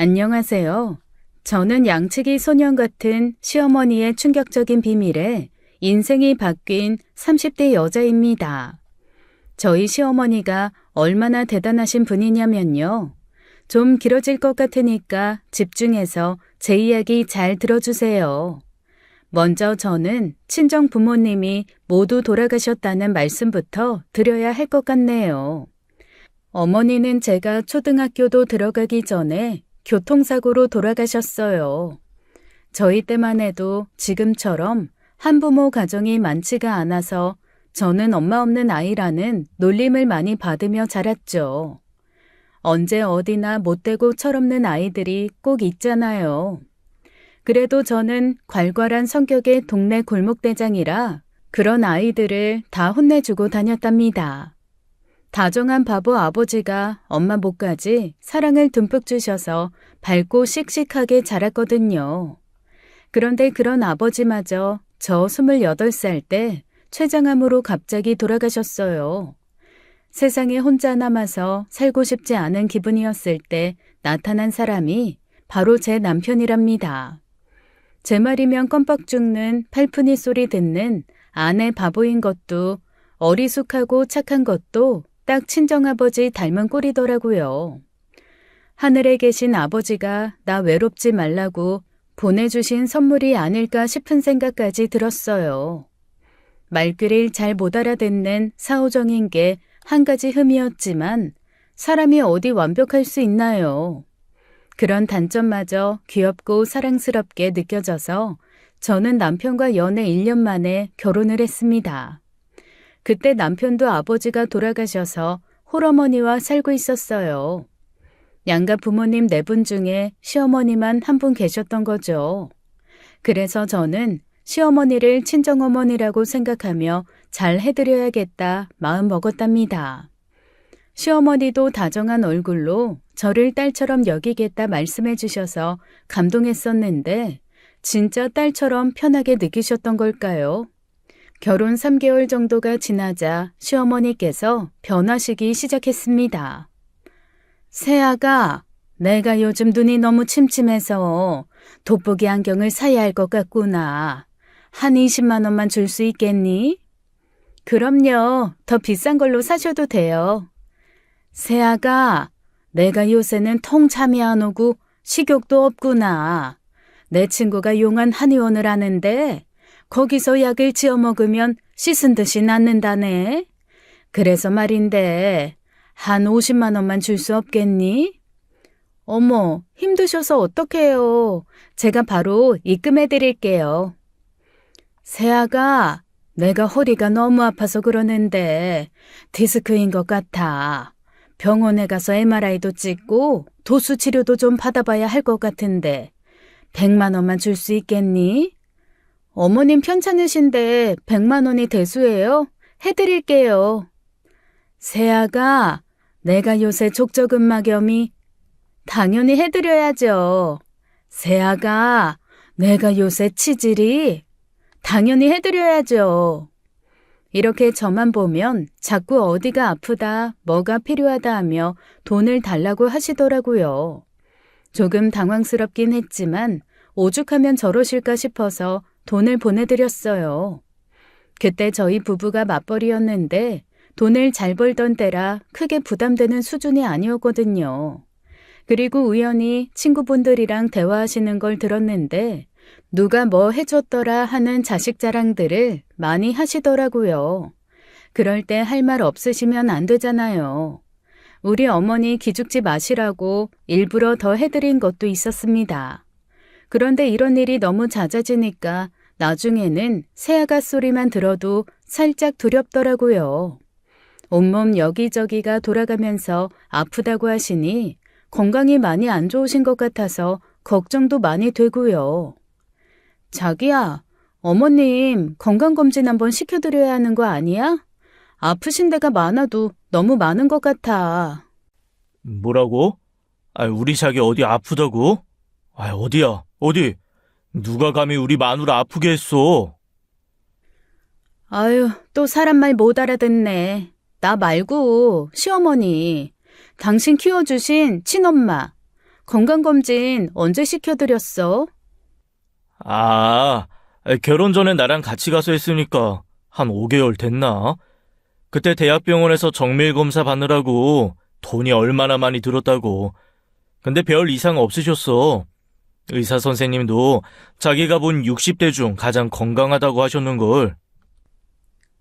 안녕하세요. 저는 양치기 소년 같은 시어머니의 충격적인 비밀에 인생이 바뀐 30대 여자입니다. 저희 시어머니가 얼마나 대단하신 분이냐면요. 좀 길어질 것 같으니까 집중해서 제 이야기 잘 들어주세요. 먼저 저는 친정 부모님이 모두 돌아가셨다는 말씀부터 드려야 할 것 같네요. 어머니는 제가 초등학교도 들어가기 전에 교통사고로 돌아가셨어요. 저희 때만 해도 지금처럼 한부모 가정이 많지가 않아서 저는 엄마 없는 아이라는 놀림을 많이 받으며 자랐죠. 언제 어디나 못되고 철없는 아이들이 꼭 있잖아요. 그래도 저는 괄괄한 성격의 동네 골목대장이라 그런 아이들을 다 혼내주고 다녔답니다. 다정한 바보 아버지가 엄마 목까지 사랑을 듬뿍 주셔서 밝고 씩씩하게 자랐거든요. 그런데 그런 아버지마저 저 28살 때 췌장암으로 갑자기 돌아가셨어요. 세상에 혼자 남아서 살고 싶지 않은 기분이었을 때 나타난 사람이 바로 제 남편이랍니다. 제 말이면 껌뻑 죽는 팔푼이 소리 듣는 아내 바보인 것도 어리숙하고 착한 것도 딱 친정아버지 닮은 꼴이더라고요. 하늘에 계신 아버지가 나 외롭지 말라고 보내주신 선물이 아닐까 싶은 생각까지 들었어요. 말귀를 잘 못 알아듣는 사오정인 게 한 가지 흠이었지만 사람이 어디 완벽할 수 있나요? 그런 단점마저 귀엽고 사랑스럽게 느껴져서 저는 남편과 연애 1년 만에 결혼을 했습니다. 그때 남편도 아버지가 돌아가셔서 홀어머니와 살고 있었어요. 양가 부모님 4분 중에 시어머니만 한 분 계셨던 거죠. 그래서 저는 시어머니를 친정어머니라고 생각하며 잘 해드려야겠다 마음 먹었답니다. 시어머니도 다정한 얼굴로 저를 딸처럼 여기겠다 말씀해 주셔서 감동했었는데 진짜 딸처럼 편하게 느끼셨던 걸까요? 결혼 3개월 정도가 지나자 시어머니께서 변하시기 시작했습니다. 새아가, 내가 요즘 눈이 너무 침침해서 돋보기 안경을 사야 할 것 같구나. 한 20만 원만 줄 수 있겠니? 그럼요. 더 비싼 걸로 사셔도 돼요. 새아가, 내가 요새는 통 잠이 안 오고 식욕도 없구나. 내 친구가 용한 한의원을 아는데 거기서 약을 지어 먹으면 씻은 듯이 낫는다네. 그래서 말인데 한 50만 원만 줄 수 없겠니? 어머, 힘드셔서 어떡해요. 제가 바로 입금해 드릴게요. 새아가, 내가 허리가 너무 아파서 그러는데 디스크인 것 같아. 병원에 가서 MRI도 찍고 도수 치료도 좀 받아봐야 할 것 같은데 100만 원만 줄 수 있겠니? 어머님 편찮으신데 100만 원이 대수예요? 해드릴게요. 새아가, 내가 요새 족저근막염이 당연히 해드려야죠. 새아가, 내가 요새 치질이 당연히 해드려야죠. 이렇게 저만 보면 자꾸 어디가 아프다, 뭐가 필요하다 하며 돈을 달라고 하시더라고요. 조금 당황스럽긴 했지만 오죽하면 저러실까 싶어서 돈을 보내드렸어요. 그때 저희 부부가 맞벌이였는데 돈을 잘 벌던 때라 크게 부담되는 수준이 아니었거든요. 그리고 우연히 친구분들이랑 대화하시는 걸 들었는데 누가 뭐 해줬더라 하는 자식 자랑들을 많이 하시더라고요. 그럴 때 할 말 없으시면 안 되잖아요. 우리 어머니 기죽지 마시라고 일부러 더 해드린 것도 있었습니다. 그런데 이런 일이 너무 잦아지니까 나중에는 새아가 소리만 들어도 살짝 두렵더라고요. 온몸 여기저기가 돌아가면서 아프다고 하시니 건강이 많이 안 좋으신 것 같아서 걱정도 많이 되고요. 자기야, 어머님 건강검진 한번 시켜드려야 하는 거 아니야? 아프신 데가 많아도 너무 많은 것 같아. 뭐라고? 우리 자기 어디 아프다고? 어디야? 어디? 누가 감히 우리 마누라 아프게 했어? 아유, 또 사람 말 못 알아듣네. 나 말고 시어머니, 당신 키워주신 친엄마. 건강검진 언제 시켜드렸어? 아, 결혼 전에 나랑 같이 가서 했으니까 한 5개월 됐나? 그때 대학병원에서 정밀 검사 받느라고 돈이 얼마나 많이 들었다고. 근데 별 이상 없으셨어. 의사 선생님도 자기가 본 60대 중 가장 건강하다고 하셨는걸.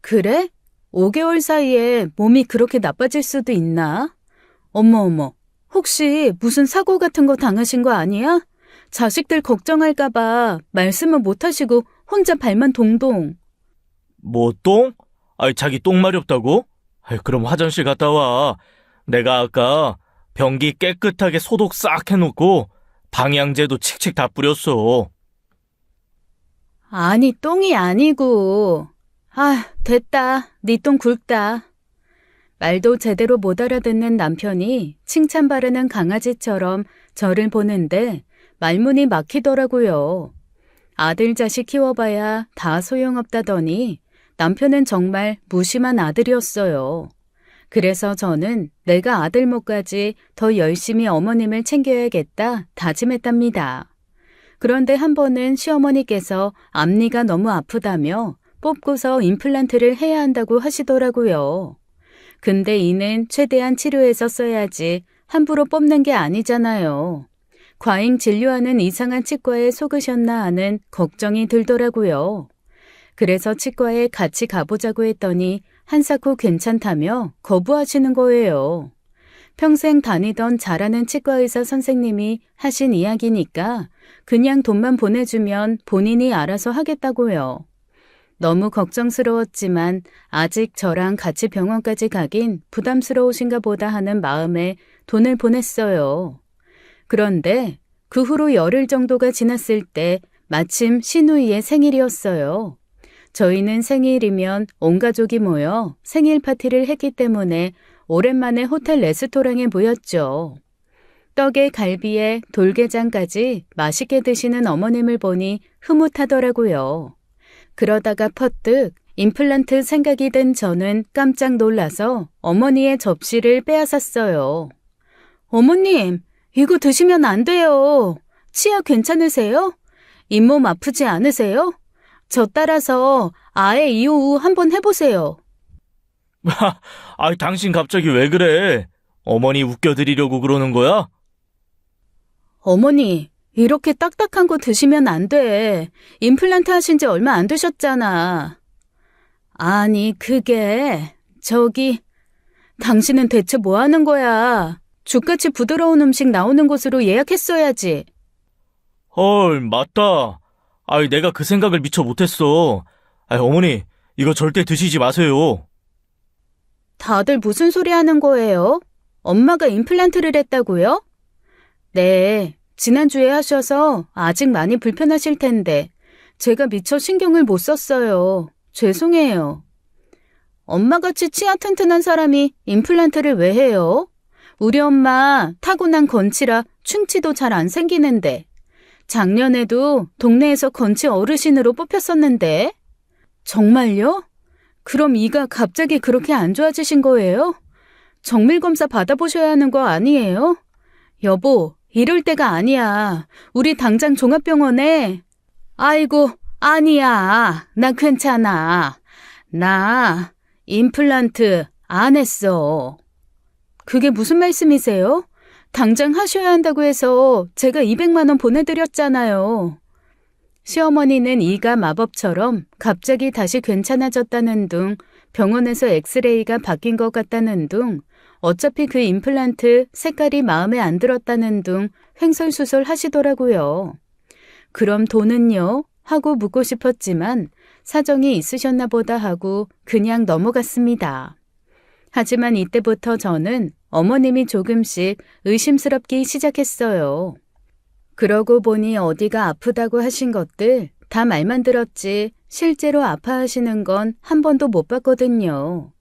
그래? 5개월 사이에 몸이 그렇게 나빠질 수도 있나? 어머, 혹시 무슨 사고 같은 거 당하신 거 아니야? 자식들 걱정할까봐 말씀은 못하시고 혼자 발만 동동. 뭐 똥? 자기 똥 마렵다고? 그럼 화장실 갔다 와. 내가 아까 변기 깨끗하게 소독 싹 해놓고 방향제도 칙칙 다 뿌렸어. 아니, 똥이 아니고. 됐다. 네 똥 굵다. 말도 제대로 못 알아듣는 남편이 칭찬 바르는 강아지처럼 저를 보는데 말문이 막히더라고요. 아들 자식 키워봐야 다 소용없다더니 남편은 정말 무심한 아들이었어요. 그래서 저는 내가 아들 몫까지 더 열심히 어머님을 챙겨야겠다 다짐했답니다. 그런데 한 번은 시어머니께서 앞니가 너무 아프다며 뽑고서 임플란트를 해야 한다고 하시더라고요. 근데 이는 최대한 치료해서 써야지 함부로 뽑는 게 아니잖아요. 과잉 진료하는 이상한 치과에 속으셨나 하는 걱정이 들더라고요. 그래서 치과에 같이 가보자고 했더니 한사코 괜찮다며 거부하시는 거예요. 평생 다니던 잘하는 치과의사 선생님이 하신 이야기니까 그냥 돈만 보내주면 본인이 알아서 하겠다고요. 너무 걱정스러웠지만 아직 저랑 같이 병원까지 가긴 부담스러우신가 보다 하는 마음에 돈을 보냈어요. 그런데 그 후로 열흘 정도가 지났을 때 마침 시누이의 생일이었어요. 저희는 생일이면 온 가족이 모여 생일 파티를 했기 때문에 오랜만에 호텔 레스토랑에 모였죠. 떡에 갈비에 돌게장까지 맛있게 드시는 어머님을 보니 흐뭇하더라고요. 그러다가 퍼뜩 임플란트 생각이 든 저는 깜짝 놀라서 어머니의 접시를 빼앗았어요. 어머님, 이거 드시면 안 돼요. 치아 괜찮으세요? 잇몸 아프지 않으세요? 저 따라서 아예 이호우 한번 해보세요. 당신 갑자기 왜 그래? 어머니 웃겨드리려고 그러는 거야? 어머니, 이렇게 딱딱한 거 드시면 안 돼. 임플란트 하신 지 얼마 안 되셨잖아. 아니, 당신은 대체 뭐 하는 거야? 죽같이 부드러운 음식 나오는 곳으로 예약했어야지. 헐, 맞다. 내가 그 생각을 미처 못했어. 어머니, 이거 절대 드시지 마세요. 다들 무슨 소리 하는 거예요? 엄마가 임플란트를 했다고요? 네, 지난주에 하셔서 아직 많이 불편하실 텐데 제가 미처 신경을 못 썼어요. 죄송해요. 엄마같이 치아 튼튼한 사람이 임플란트를 왜 해요? 우리 엄마 타고난 건치라 충치도 잘 안 생기는데 작년에도 동네에서 건치 어르신으로 뽑혔었는데 정말요? 그럼 이가 갑자기 그렇게 안 좋아지신 거예요? 정밀검사 받아보셔야 하는 거 아니에요? 여보, 이럴 때가 아니야. 우리 당장 종합병원에. 아이고, 아니야. 나 괜찮아. 나 임플란트 안 했어. 그게 무슨 말씀이세요? 당장 하셔야 한다고 해서 제가 200만 원 보내드렸잖아요. 시어머니는 이가 마법처럼 갑자기 다시 괜찮아졌다는 둥, 병원에서 엑스레이가 바뀐 것 같다는 둥, 어차피 그 임플란트 색깔이 마음에 안 들었다는 둥 횡설수설 하시더라고요. 그럼 돈은요? 하고 묻고 싶었지만 사정이 있으셨나 보다 하고 그냥 넘어갔습니다. 하지만 이때부터 저는 어머님이 조금씩 의심스럽기 시작했어요. 그러고 보니 어디가 아프다고 하신 것들 다 말만 들었지 실제로 아파하시는 건 한 번도 못 봤거든요.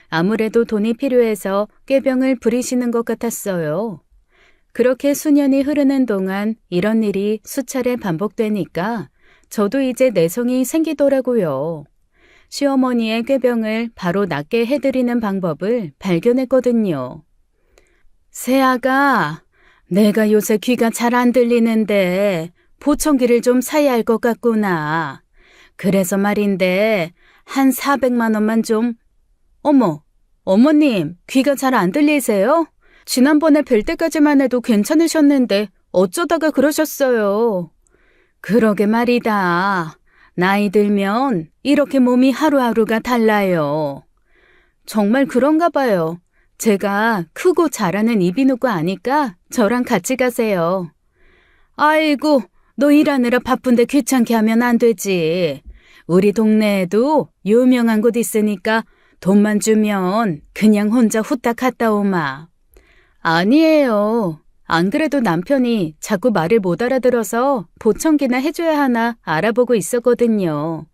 아무래도 돈이 필요해서 꾀병을 부리시는 것 같았어요. 그렇게 수년이 흐르는 동안 이런 일이 수차례 반복되니까 저도 이제 내성이 생기더라고요. 시어머니의 꾀병을 바로 낫게 해드리는 방법을 발견했거든요. 새아가, 내가 요새 귀가 잘 안 들리는데 보청기를 좀 사야 할 것 같구나. 그래서 말인데 한 400만 원만 좀. 어머, 어머님 귀가 잘 안 들리세요? 지난번에 뵐 때까지만 해도 괜찮으셨는데 어쩌다가 그러셨어요. 그러게 말이다. 나이 들면 이렇게 몸이 하루하루가 달라요. 정말 그런가 봐요. 제가 크고 잘하는 이비인후과 아니까 저랑 같이 가세요. 아이고, 너 일하느라 바쁜데 귀찮게 하면 안 되지. 우리 동네에도 유명한 곳 있으니까 돈만 주면 그냥 혼자 후딱 갔다 오마. 아니에요. 안 그래도 남편이 자꾸 말을 못 알아들어서 보청기나 해줘야 하나 알아보고 있었거든요.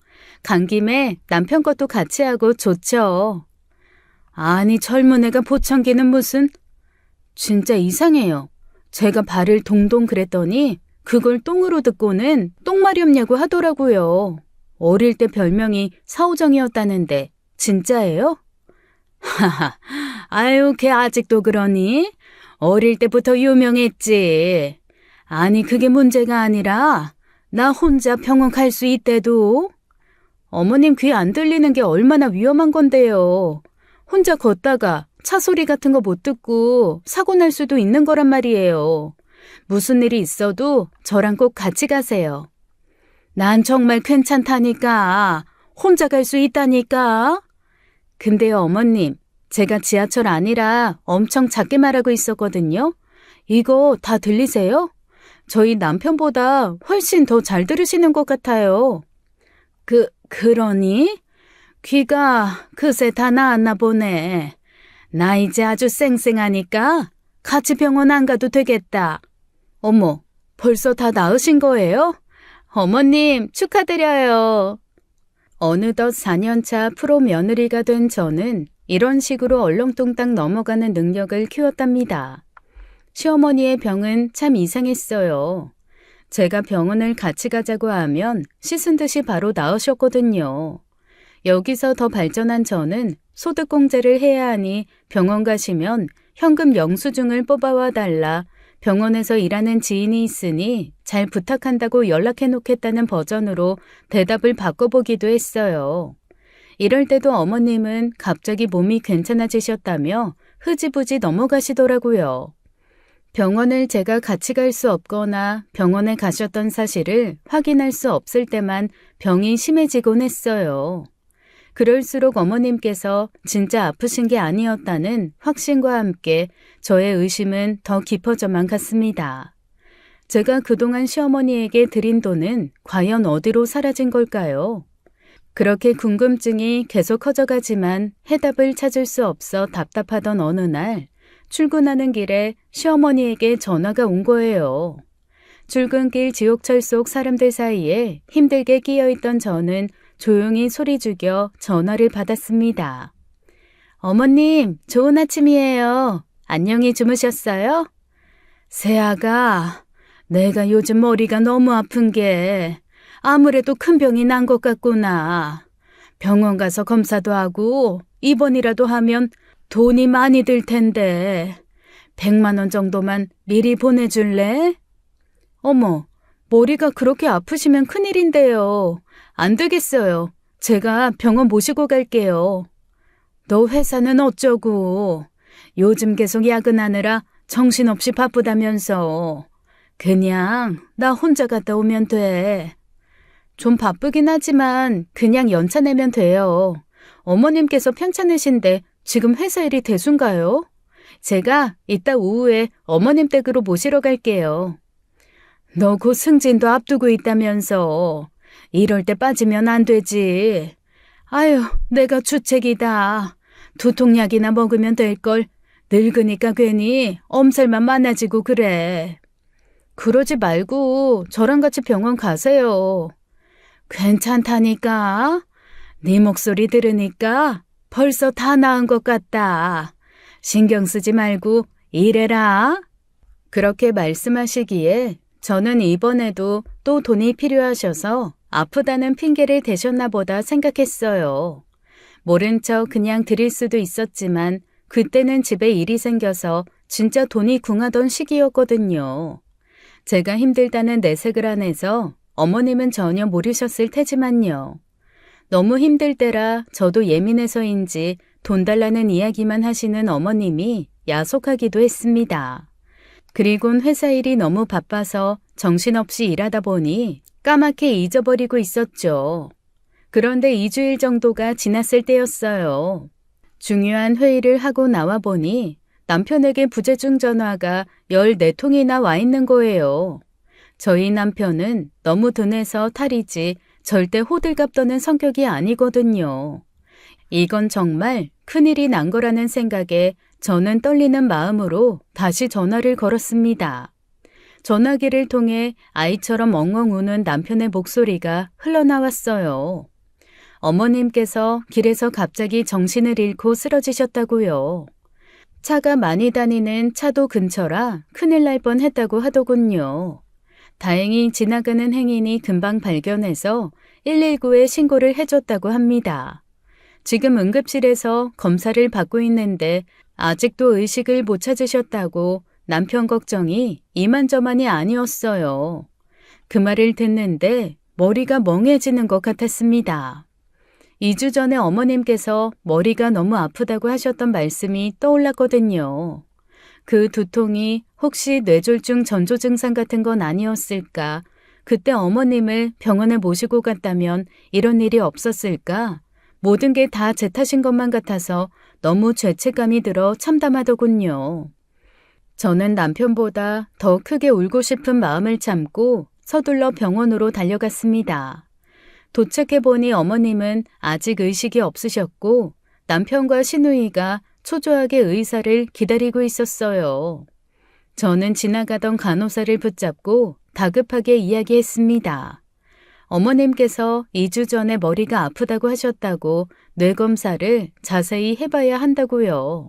간 김에 남편 것도 같이 하고 좋죠. 아니, 젊은 애가 보청기는 무슨. 진짜 이상해요. 제가 발을 동동 그랬더니 그걸 똥으로 듣고는 똥 마렵냐고 하더라고요. 어릴 때 별명이 사오정이었다는데 진짜예요? 하하, 아유, 걔 아직도 그러니? 어릴 때부터 유명했지. 아니, 그게 문제가 아니라 나 혼자 병원 갈 수 있대도. 어머님 귀 안 들리는 게 얼마나 위험한 건데요. 혼자 걷다가 차 소리 같은 거 못 듣고 사고 날 수도 있는 거란 말이에요. 무슨 일이 있어도 저랑 꼭 같이 가세요. 난 정말 괜찮다니까. 혼자 갈 수 있다니까. 근데요, 어머님. 제가 지하철 아니라 엄청 작게 말하고 있었거든요. 이거 다 들리세요? 저희 남편보다 훨씬 더 잘 들으시는 것 같아요. 그러니? 귀가 그새 다 나았나 보네. 나 이제 아주 쌩쌩하니까 같이 병원 안 가도 되겠다. 어머, 벌써 다 나으신 거예요? 어머님, 축하드려요. 어느덧 4년차 프로 며느리가 된 저는 이런 식으로 얼렁뚱땅 넘어가는 능력을 키웠답니다. 시어머니의 병은 참 이상했어요. 제가 병원을 같이 가자고 하면 씻은 듯이 바로 나으셨거든요. 여기서 더 발전한 저는 소득공제를 해야 하니 병원 가시면 현금 영수증을 뽑아와 달라 병원에서 일하는 지인이 있으니 잘 부탁한다고 연락해 놓겠다는 버전으로 대답을 바꿔보기도 했어요. 이럴 때도 어머님은 갑자기 몸이 괜찮아지셨다며 흐지부지 넘어가시더라고요. 병원을 제가 같이 갈 수 없거나 병원에 가셨던 사실을 확인할 수 없을 때만 병이 심해지곤 했어요. 그럴수록 어머님께서 진짜 아프신 게 아니었다는 확신과 함께 저의 의심은 더 깊어져만 갔습니다. 제가 그동안 시어머니에게 드린 돈은 과연 어디로 사라진 걸까요? 그렇게 궁금증이 계속 커져가지만 해답을 찾을 수 없어 답답하던 어느 날 출근하는 길에 시어머니에게 전화가 온 거예요. 출근길 지옥철 속 사람들 사이에 힘들게 끼어있던 저는 조용히 소리 죽여 전화를 받았습니다. 어머님, 좋은 아침이에요. 안녕히 주무셨어요? 새아가, 내가 요즘 머리가 너무 아픈 게 아무래도 큰 병이 난 것 같구나. 병원 가서 검사도 하고 입원이라도 하면 돈이 많이 들 텐데 100만 원 정도만 미리 보내줄래? 어머, 머리가 그렇게 아프시면 큰일인데요. 안 되겠어요. 제가 병원 모시고 갈게요. 너 회사는 어쩌고? 요즘 계속 야근하느라 정신없이 바쁘다면서. 그냥 나 혼자 갔다 오면 돼. 좀 바쁘긴 하지만 그냥 연차 내면 돼요. 어머님께서 편찮으신데 지금 회사 일이 대순가요? 제가 이따 오후에 어머님 댁으로 모시러 갈게요. 너 곧 승진도 앞두고 있다면서. 이럴 때 빠지면 안 되지. 아유, 내가 주책이다. 두통약이나 먹으면 될걸. 늙으니까 괜히 엄살만 많아지고 그래. 그러지 말고 저랑 같이 병원 가세요. 괜찮다니까. 네 목소리 들으니까 벌써 다 나은 것 같다. 신경 쓰지 말고 일해라. 그렇게 말씀하시기에 저는 이번에도 또 돈이 필요하셔서 아프다는 핑계를 대셨나 보다 생각했어요. 모른 척 그냥 드릴 수도 있었지만 그때는 집에 일이 생겨서 진짜 돈이 궁하던 시기였거든요. 제가 힘들다는 내색을 안 해서 어머님은 전혀 모르셨을 테지만요. 너무 힘들 때라 저도 예민해서인지 돈 달라는 이야기만 하시는 어머님이 야속하기도 했습니다. 그리곤 회사 일이 너무 바빠서 정신없이 일하다 보니 까맣게 잊어버리고 있었죠. 그런데 2주일 정도가 지났을 때였어요. 중요한 회의를 하고 나와 보니 남편에게 부재중 전화가 14통이나 와 있는 거예요. 저희 남편은 너무 둔해서 탈이지 절대 호들갑 떠는 성격이 아니거든요. 이건 정말 큰일이 난 거라는 생각에 저는 떨리는 마음으로 다시 전화를 걸었습니다. 전화기를 통해 아이처럼 엉엉 우는 남편의 목소리가 흘러나왔어요. 어머님께서 길에서 갑자기 정신을 잃고 쓰러지셨다고요. 차가 많이 다니는 차도 근처라 큰일 날 뻔했다고 하더군요. 다행히 지나가는 행인이 금방 발견해서 119에 신고를 해줬다고 합니다. 지금 응급실에서 검사를 받고 있는데 아직도 의식을 못 찾으셨다고 남편 걱정이 이만저만이 아니었어요. 그 말을 듣는데 머리가 멍해지는 것 같았습니다. 2주 전에 어머님께서 머리가 너무 아프다고 하셨던 말씀이 떠올랐거든요. 그 두통이 혹시 뇌졸중 전조 증상 같은 건 아니었을까? 그때 어머님을 병원에 모시고 갔다면 이런 일이 없었을까? 모든 게 다 제 탓인 것만 같아서 너무 죄책감이 들어 참담하더군요. 저는 남편보다 더 크게 울고 싶은 마음을 참고 서둘러 병원으로 달려갔습니다. 도착해보니 어머님은 아직 의식이 없으셨고 남편과 시누이가 초조하게 의사를 기다리고 있었어요. 저는 지나가던 간호사를 붙잡고 다급하게 이야기했습니다. 어머님께서 2주 전에 머리가 아프다고 하셨다고 뇌검사를 자세히 해봐야 한다고요.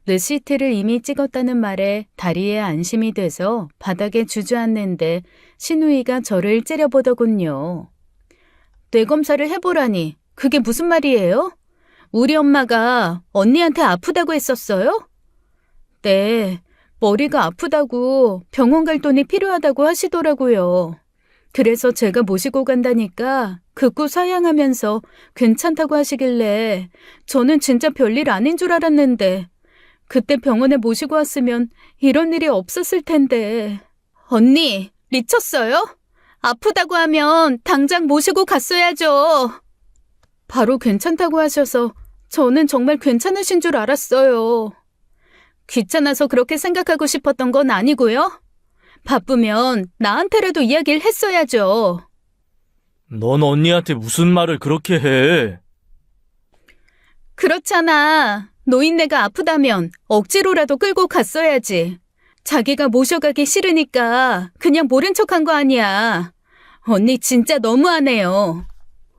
뇌CT를 이미 찍었다는 말에 다리에 안심이 돼서 바닥에 주저앉는데 시누이가 저를 째려보더군요. 뇌검사를 해보라니 그게 무슨 말이에요? 우리 엄마가 언니한테 아프다고 했었어요? 네, 머리가 아프다고 병원 갈 돈이 필요하다고 하시더라고요. 그래서 제가 모시고 간다니까 극구 사양하면서 괜찮다고 하시길래 저는 진짜 별일 아닌 줄 알았는데 그때 병원에 모시고 왔으면 이런 일이 없었을 텐데. 언니, 미쳤어요? 아프다고 하면 당장 모시고 갔어야죠. 바로 괜찮다고 하셔서 저는 정말 괜찮으신 줄 알았어요. 귀찮아서 그렇게 생각하고 싶었던 건 아니고요. 바쁘면 나한테라도 이야기를 했어야죠. 넌 언니한테 무슨 말을 그렇게 해? 그렇잖아. 노인네가 아프다면 억지로라도 끌고 갔어야지. 자기가 모셔가기 싫으니까 그냥 모른 척한 거 아니야. 언니 진짜 너무하네요.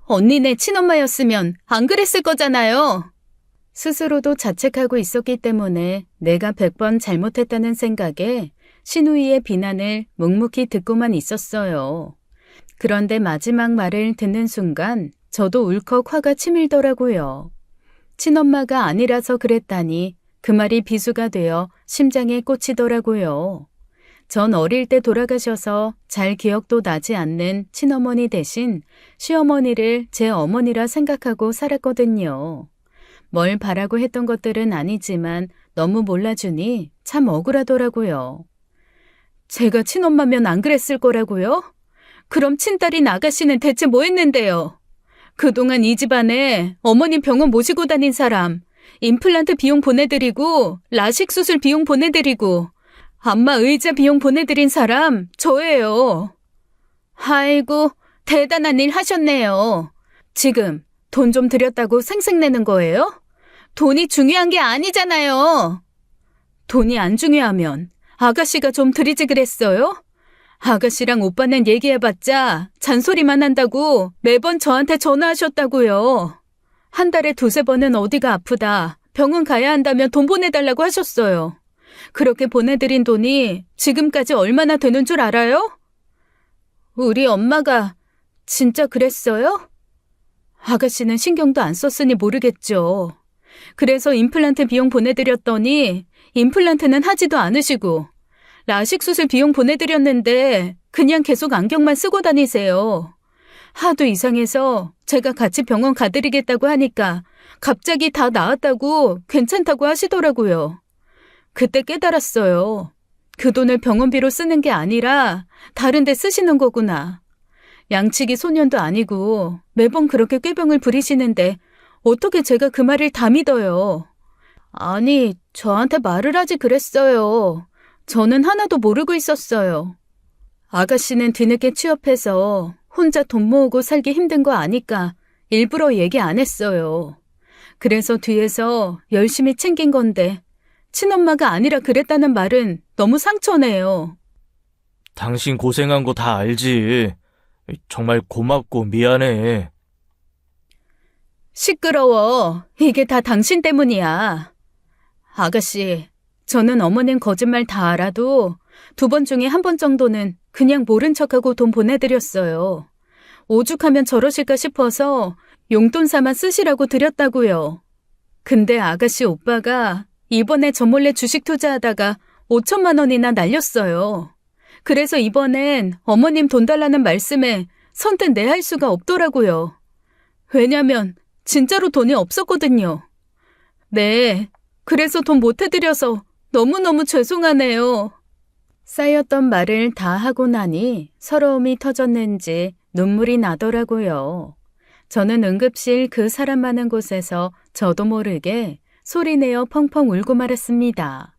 언니네 친엄마였으면 안 그랬을 거잖아요. 스스로도 자책하고 있었기 때문에 내가 100번 잘못했다는 생각에 시누이의 비난을 묵묵히 듣고만 있었어요. 그런데 마지막 말을 듣는 순간 저도 울컥 화가 치밀더라고요. 친엄마가 아니라서 그랬다니 그 말이 비수가 되어 심장에 꽂히더라고요. 전 어릴 때 돌아가셔서 잘 기억도 나지 않는 친어머니 대신 시어머니를 제 어머니라 생각하고 살았거든요. 뭘 바라고 했던 것들은 아니지만 너무 몰라주니 참 억울하더라고요. 제가 친엄마면 안 그랬을 거라고요? 그럼 친딸인 아가씨는 대체 뭐 했는데요? 그동안 이 집안에 어머님 병원 모시고 다닌 사람, 임플란트 비용 보내드리고 라식 수술 비용 보내드리고 안마 의자 비용 보내드린 사람 저예요. 아이고 대단한 일 하셨네요. 지금 돈 좀 드렸다고 생색내는 거예요? 돈이 중요한 게 아니잖아요. 돈이 안 중요하면 아가씨가 좀 드리지 그랬어요? 아가씨랑 오빠는 얘기해봤자 잔소리만 한다고 매번 저한테 전화하셨다고요. 한 달에 2-3번은 어디가 아프다, 병원 가야 한다면 돈 보내달라고 하셨어요. 그렇게 보내드린 돈이 지금까지 얼마나 되는 줄 알아요? 우리 엄마가 진짜 그랬어요? 아가씨는 신경도 안 썼으니 모르겠죠. 그래서 임플란트 비용 보내드렸더니 임플란트는 하지도 않으시고 라식 수술 비용 보내드렸는데 그냥 계속 안경만 쓰고 다니세요. 하도 이상해서 제가 같이 병원 가드리겠다고 하니까 갑자기 다 나았다고 괜찮다고 하시더라고요. 그때 깨달았어요. 그 돈을 병원비로 쓰는 게 아니라 다른 데 쓰시는 거구나. 양치기 소년도 아니고 매번 그렇게 꾀병을 부리시는데 어떻게 제가 그 말을 다 믿어요. 아니, 저한테 말을 하지 그랬어요. 저는 하나도 모르고 있었어요. 아가씨는 뒤늦게 취업해서 혼자 돈 모으고 살기 힘든 거 아니까 일부러 얘기 안 했어요. 그래서 뒤에서 열심히 챙긴 건데 친엄마가 아니라 그랬다는 말은 너무 상처네요. 당신 고생한 거 다 알지. 정말 고맙고 미안해. 시끄러워. 이게 다 당신 때문이야. 아가씨, 저는 어머님 거짓말 다 알아도 2번 중에 1번 정도는 그냥 모른 척하고 돈 보내드렸어요. 오죽하면 저러실까 싶어서 용돈 삼아 쓰시라고 드렸다고요. 근데 아가씨 오빠가 이번에 저 몰래 주식 투자하다가 5천만 원이나 날렸어요. 그래서 이번엔 어머님 돈 달라는 말씀에 선뜻 내할 수가 없더라고요. 왜냐면 진짜로 돈이 없었거든요. 네, 그래서 돈 못 해드려서 너무너무 죄송하네요. 쌓였던 말을 다 하고 나니 서러움이 터졌는지 눈물이 나더라고요. 저는 응급실 그 사람 많은 곳에서 저도 모르게 소리내어 펑펑 울고 말았습니다.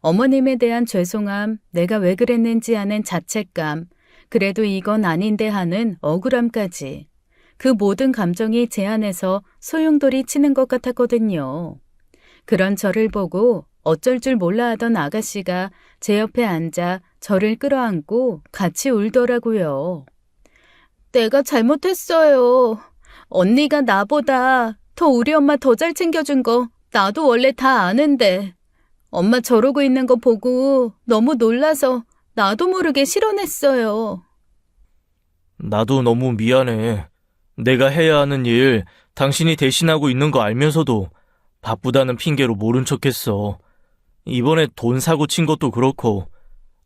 어머님에 대한 죄송함, 내가 왜 그랬는지 아는 자책감, 그래도 이건 아닌데 하는 억울함까지. 그 모든 감정이 제 안에서 소용돌이 치는 것 같았거든요. 그런 저를 보고 어쩔 줄 몰라 하던 아가씨가 제 옆에 앉아 저를 끌어안고 같이 울더라고요. 내가 잘못했어요. 언니가 나보다 더 우리 엄마 더 잘 챙겨준 거 나도 원래 다 아는데. 엄마 저러고 있는 거 보고 너무 놀라서 나도 모르게 실언했어요. 나도 너무 미안해. 내가 해야 하는 일 당신이 대신하고 있는 거 알면서도 바쁘다는 핑계로 모른 척했어. 이번에 돈 사고 친 것도 그렇고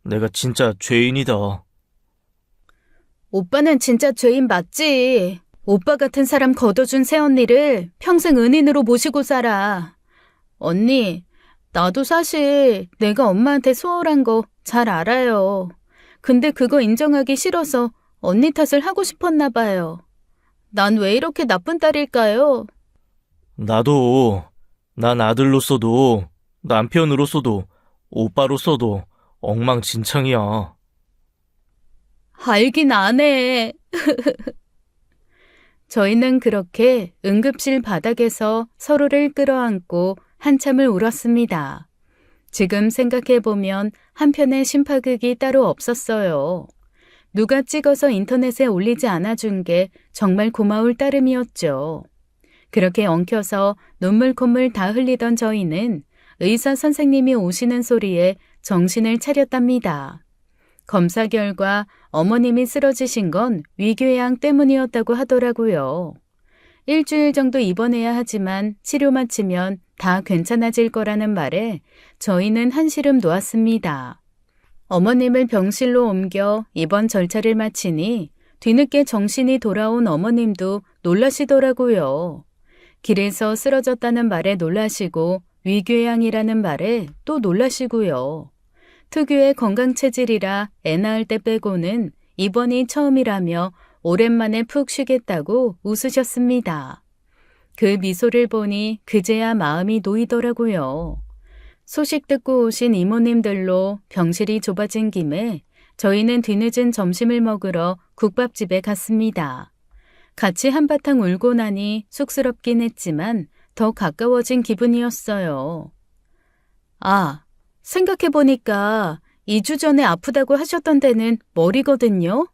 내가 진짜 죄인이다. 오빠는 진짜 죄인 맞지. 오빠 같은 사람 거둬준 새언니를 평생 은인으로 모시고 살아. 언니, 나도 사실 내가 엄마한테 소홀한 거 잘 알아요. 근데 그거 인정하기 싫어서 언니 탓을 하고 싶었나 봐요. 난 왜 이렇게 나쁜 딸일까요? 나도, 난 아들로서도 남편으로서도 오빠로서도 엉망진창이야. 알긴 안 해. 저희는 그렇게 응급실 바닥에서 서로를 끌어안고 한참을 울었습니다. 지금 생각해보면 한편의 심파극이 따로 없었어요. 누가 찍어서 인터넷에 올리지 않아준 게 정말 고마울 따름이었죠. 그렇게 엉켜서 눈물 콧물 다 흘리던 저희는 의사 선생님이 오시는 소리에 정신을 차렸답니다. 검사 결과 어머님이 쓰러지신 건 위궤양 때문이었다고 하더라고요. 일주일 정도 입원해야 하지만 치료 마치면 다 괜찮아질 거라는 말에 저희는 한시름 놓았습니다. 어머님을 병실로 옮겨 입원 절차를 마치니 뒤늦게 정신이 돌아온 어머님도 놀라시더라고요. 길에서 쓰러졌다는 말에 놀라시고 위궤양이라는 말에 또 놀라시고요. 특유의 건강체질이라 애 낳을 때 빼고는 입원이 처음이라며 오랜만에 푹 쉬겠다고 웃으셨습니다. 그 미소를 보니 그제야 마음이 놓이더라고요. 소식 듣고 오신 이모님들로 병실이 좁아진 김에 저희는 뒤늦은 점심을 먹으러 국밥집에 갔습니다. 같이 한바탕 울고 나니 쑥스럽긴 했지만 더 가까워진 기분이었어요. 아, 생각해보니까 2주 전에 아프다고 하셨던 데는 머리거든요?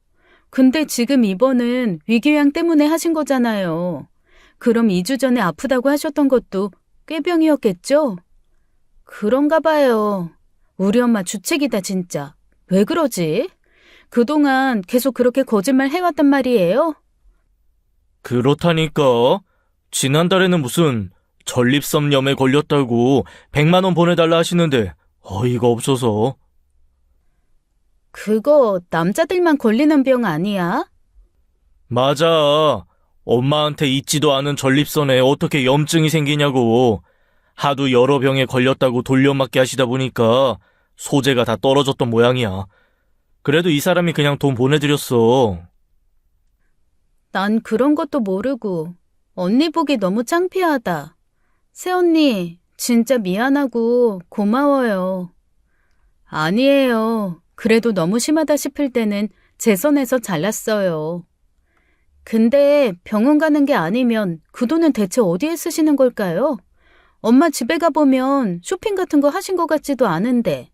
근데 지금 입원은 위궤양 때문에 하신 거잖아요. 그럼 2주 전에 아프다고 하셨던 것도 꾀병이었겠죠? 그런가 봐요. 우리 엄마 주책이다 진짜. 왜 그러지? 그동안 계속 그렇게 거짓말 해왔단 말이에요? 그렇다니까. 지난달에는 무슨 전립선염에 걸렸다고 100만 원 보내달라 하시는데 어이가 없어서. 그거 남자들만 걸리는 병 아니야? 맞아. 엄마한테 있지도 않은 전립선에 어떻게 염증이 생기냐고. 하도 여러 병에 걸렸다고 돌려막기 하시다 보니까 소재가 다 떨어졌던 모양이야. 그래도 이 사람이 그냥 돈 보내드렸어. 난 그런 것도 모르고 언니 보기 너무 창피하다. 새언니, 진짜 미안하고 고마워요. 아니에요. 그래도 너무 심하다 싶을 때는 제 선에서 잘랐어요. 근데 병원 가는 게 아니면 그 돈은 대체 어디에 쓰시는 걸까요? 엄마 집에 가보면 쇼핑 같은 거 하신 것 같지도 않은데.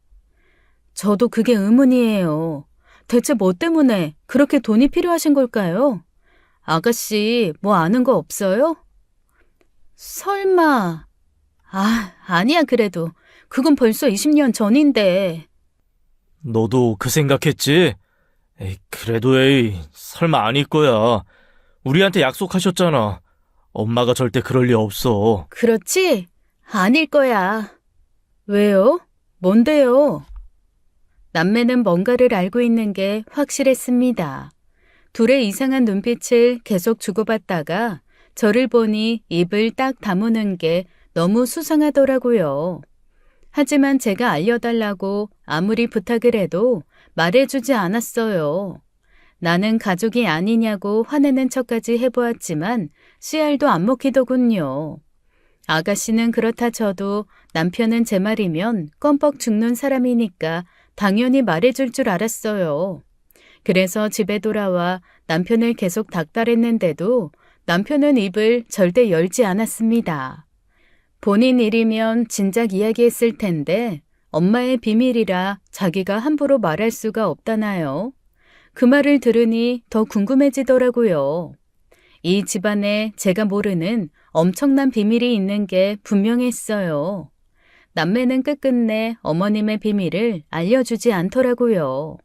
저도 그게 의문이에요. 대체 뭐 때문에 그렇게 돈이 필요하신 걸까요? 아가씨, 뭐 아는 거 없어요? 설마. 아니야, 그래도. 그건 벌써 20년 전인데. 너도 그 생각했지? 그래도 설마 아닐 거야. 우리한테 약속하셨잖아. 엄마가 절대 그럴 리 없어. 그렇지? 아닐 거야. 왜요? 뭔데요? 남매는 뭔가를 알고 있는 게 확실했습니다. 둘의 이상한 눈빛을 계속 주고받다가 저를 보니 입을 딱 다무는 게 너무 수상하더라고요. 하지만 제가 알려달라고 아무리 부탁을 해도 말해주지 않았어요. 나는 가족이 아니냐고 화내는 척까지 해보았지만 씨알도 안 먹히더군요. 아가씨는 그렇다 쳐도 남편은 제 말이면 껌뻑 죽는 사람이니까 당연히 말해줄 줄 알았어요. 그래서 집에 돌아와 남편을 계속 닥달했는데도 남편은 입을 절대 열지 않았습니다. 본인 일이면 진작 이야기했을 텐데 엄마의 비밀이라 자기가 함부로 말할 수가 없다나요? 그 말을 들으니 더 궁금해지더라고요. 이 집안에 제가 모르는 엄청난 비밀이 있는 게 분명했어요. 남매는 끝끝내 어머님의 비밀을 알려주지 않더라고요.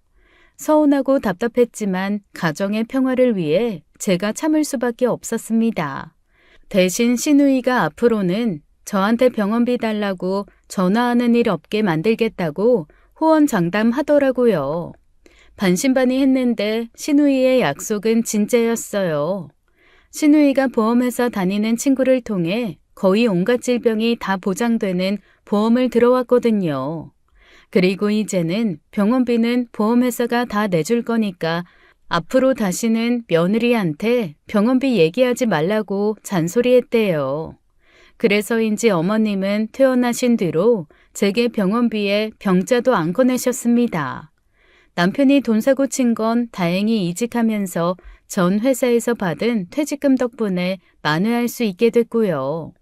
서운하고 답답했지만 가정의 평화를 위해 제가 참을 수밖에 없었습니다. 대신 시누이가 앞으로는 저한테 병원비 달라고 전화하는 일 없게 만들겠다고 호언장담하더라고요. 반신반의했는데 시누이의 약속은 진짜였어요. 시누이가 보험회사 다니는 친구를 통해 거의 온갖 질병이 다 보장되는 보험을 들어왔거든요. 그리고 이제는 병원비는 보험회사가 다 내줄 거니까 앞으로 다시는 며느리한테 병원비 얘기하지 말라고 잔소리했대요. 그래서인지 어머님은 퇴원하신 뒤로 제게 병원비에 병자도 안 꺼내셨습니다. 남편이 돈 사고 친 건 다행히 이직하면서 전 회사에서 받은 퇴직금 덕분에 만회할 수 있게 됐고요.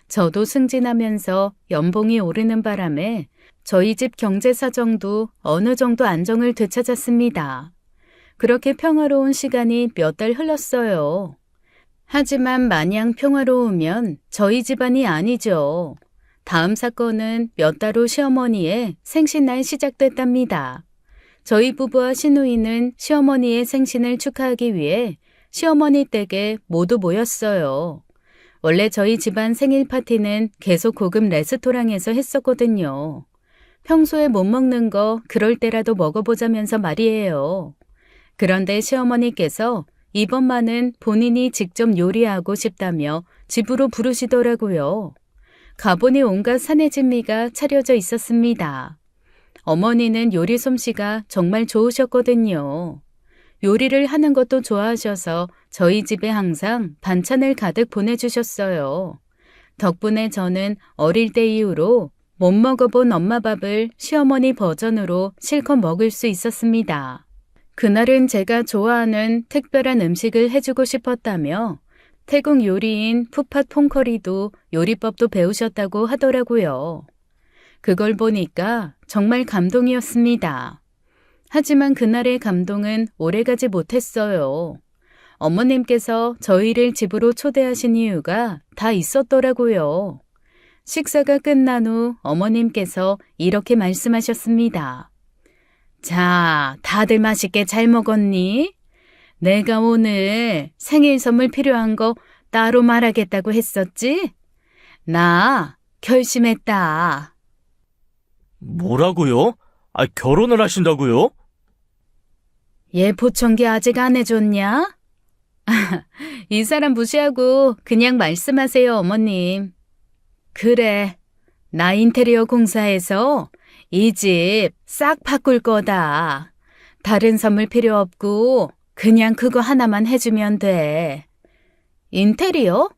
저도 승진하면서 연봉이 오르는 바람에 저희 집 경제 사정도 어느 정도 안정을 되찾았습니다. 그렇게 평화로운 시간이 몇 달 흘렀어요. 하지만 마냥 평화로우면 저희 집안이 아니죠. 다음 사건은 몇 달 후 시어머니의 생신날 시작됐답니다. 저희 부부와 시누이는 시어머니의 생신을 축하하기 위해 시어머니 댁에 모두 모였어요. 원래 저희 집안 생일 파티는 계속 고급 레스토랑에서 했었거든요. 평소에 못 먹는 거 그럴 때라도 먹어보자면서 말이에요. 그런데 시어머니께서 이번만은 본인이 직접 요리하고 싶다며 집으로 부르시더라고요. 가보니 온갖 산해진미가 차려져 있었습니다. 어머니는 요리 솜씨가 정말 좋으셨거든요. 요리를 하는 것도 좋아하셔서 저희 집에 항상 반찬을 가득 보내주셨어요. 덕분에 저는 어릴 때 이후로 못 먹어본 엄마 밥을 시어머니 버전으로 실컷 먹을 수 있었습니다. 그날은 제가 좋아하는 특별한 음식을 해주고 싶었다며 태국 요리인 푸팟 퐁커리도 요리법도 배우셨다고 하더라고요. 그걸 보니까 정말 감동이었습니다. 하지만 그날의 감동은 오래가지 못했어요. 어머님께서 저희를 집으로 초대하신 이유가 다 있었더라고요. 식사가 끝난 후 어머님께서 이렇게 말씀하셨습니다. 자, 다들 맛있게 잘 먹었니? 내가 오늘 생일 선물 필요한 거 따로 말하겠다고 했었지? 나 결심했다. 뭐라고요? 결혼을 하신다고요? 얘 보청기 아직 안 해줬냐? 이 사람 무시하고 그냥 말씀하세요, 어머님. 그래, 나 인테리어 공사해서 이 집 싹 바꿀 거다. 다른 선물 필요 없고 그냥 그거 하나만 해주면 돼. 인테리어?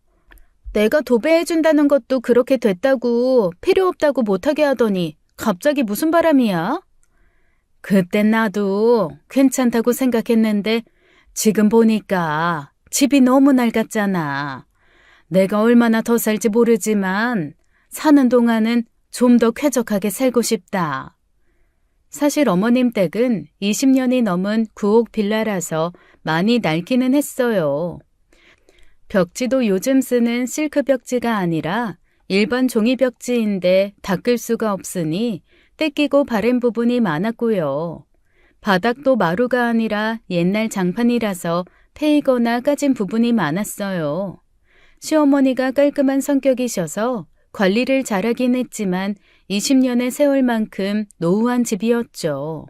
내가 도배해준다는 것도 그렇게 됐다고 필요 없다고 못하게 하더니 갑자기 무슨 바람이야? 그땐 나도 괜찮다고 생각했는데 지금 보니까 집이 너무 낡았잖아. 내가 얼마나 더 살지 모르지만 사는 동안은 좀 더 쾌적하게 살고 싶다. 사실 어머님 댁은 20년이 넘은 구옥 빌라라서 많이 낡기는 했어요. 벽지도 요즘 쓰는 실크 벽지가 아니라 일반 종이 벽지인데 닦을 수가 없으니 떼끼고 바랜 부분이 많았고요. 바닥도 마루가 아니라 옛날 장판이라서 패이거나 까진 부분이 많았어요. 시어머니가 깔끔한 성격이셔서 관리를 잘하긴 했지만 20년의 세월만큼 노후한 집이었죠.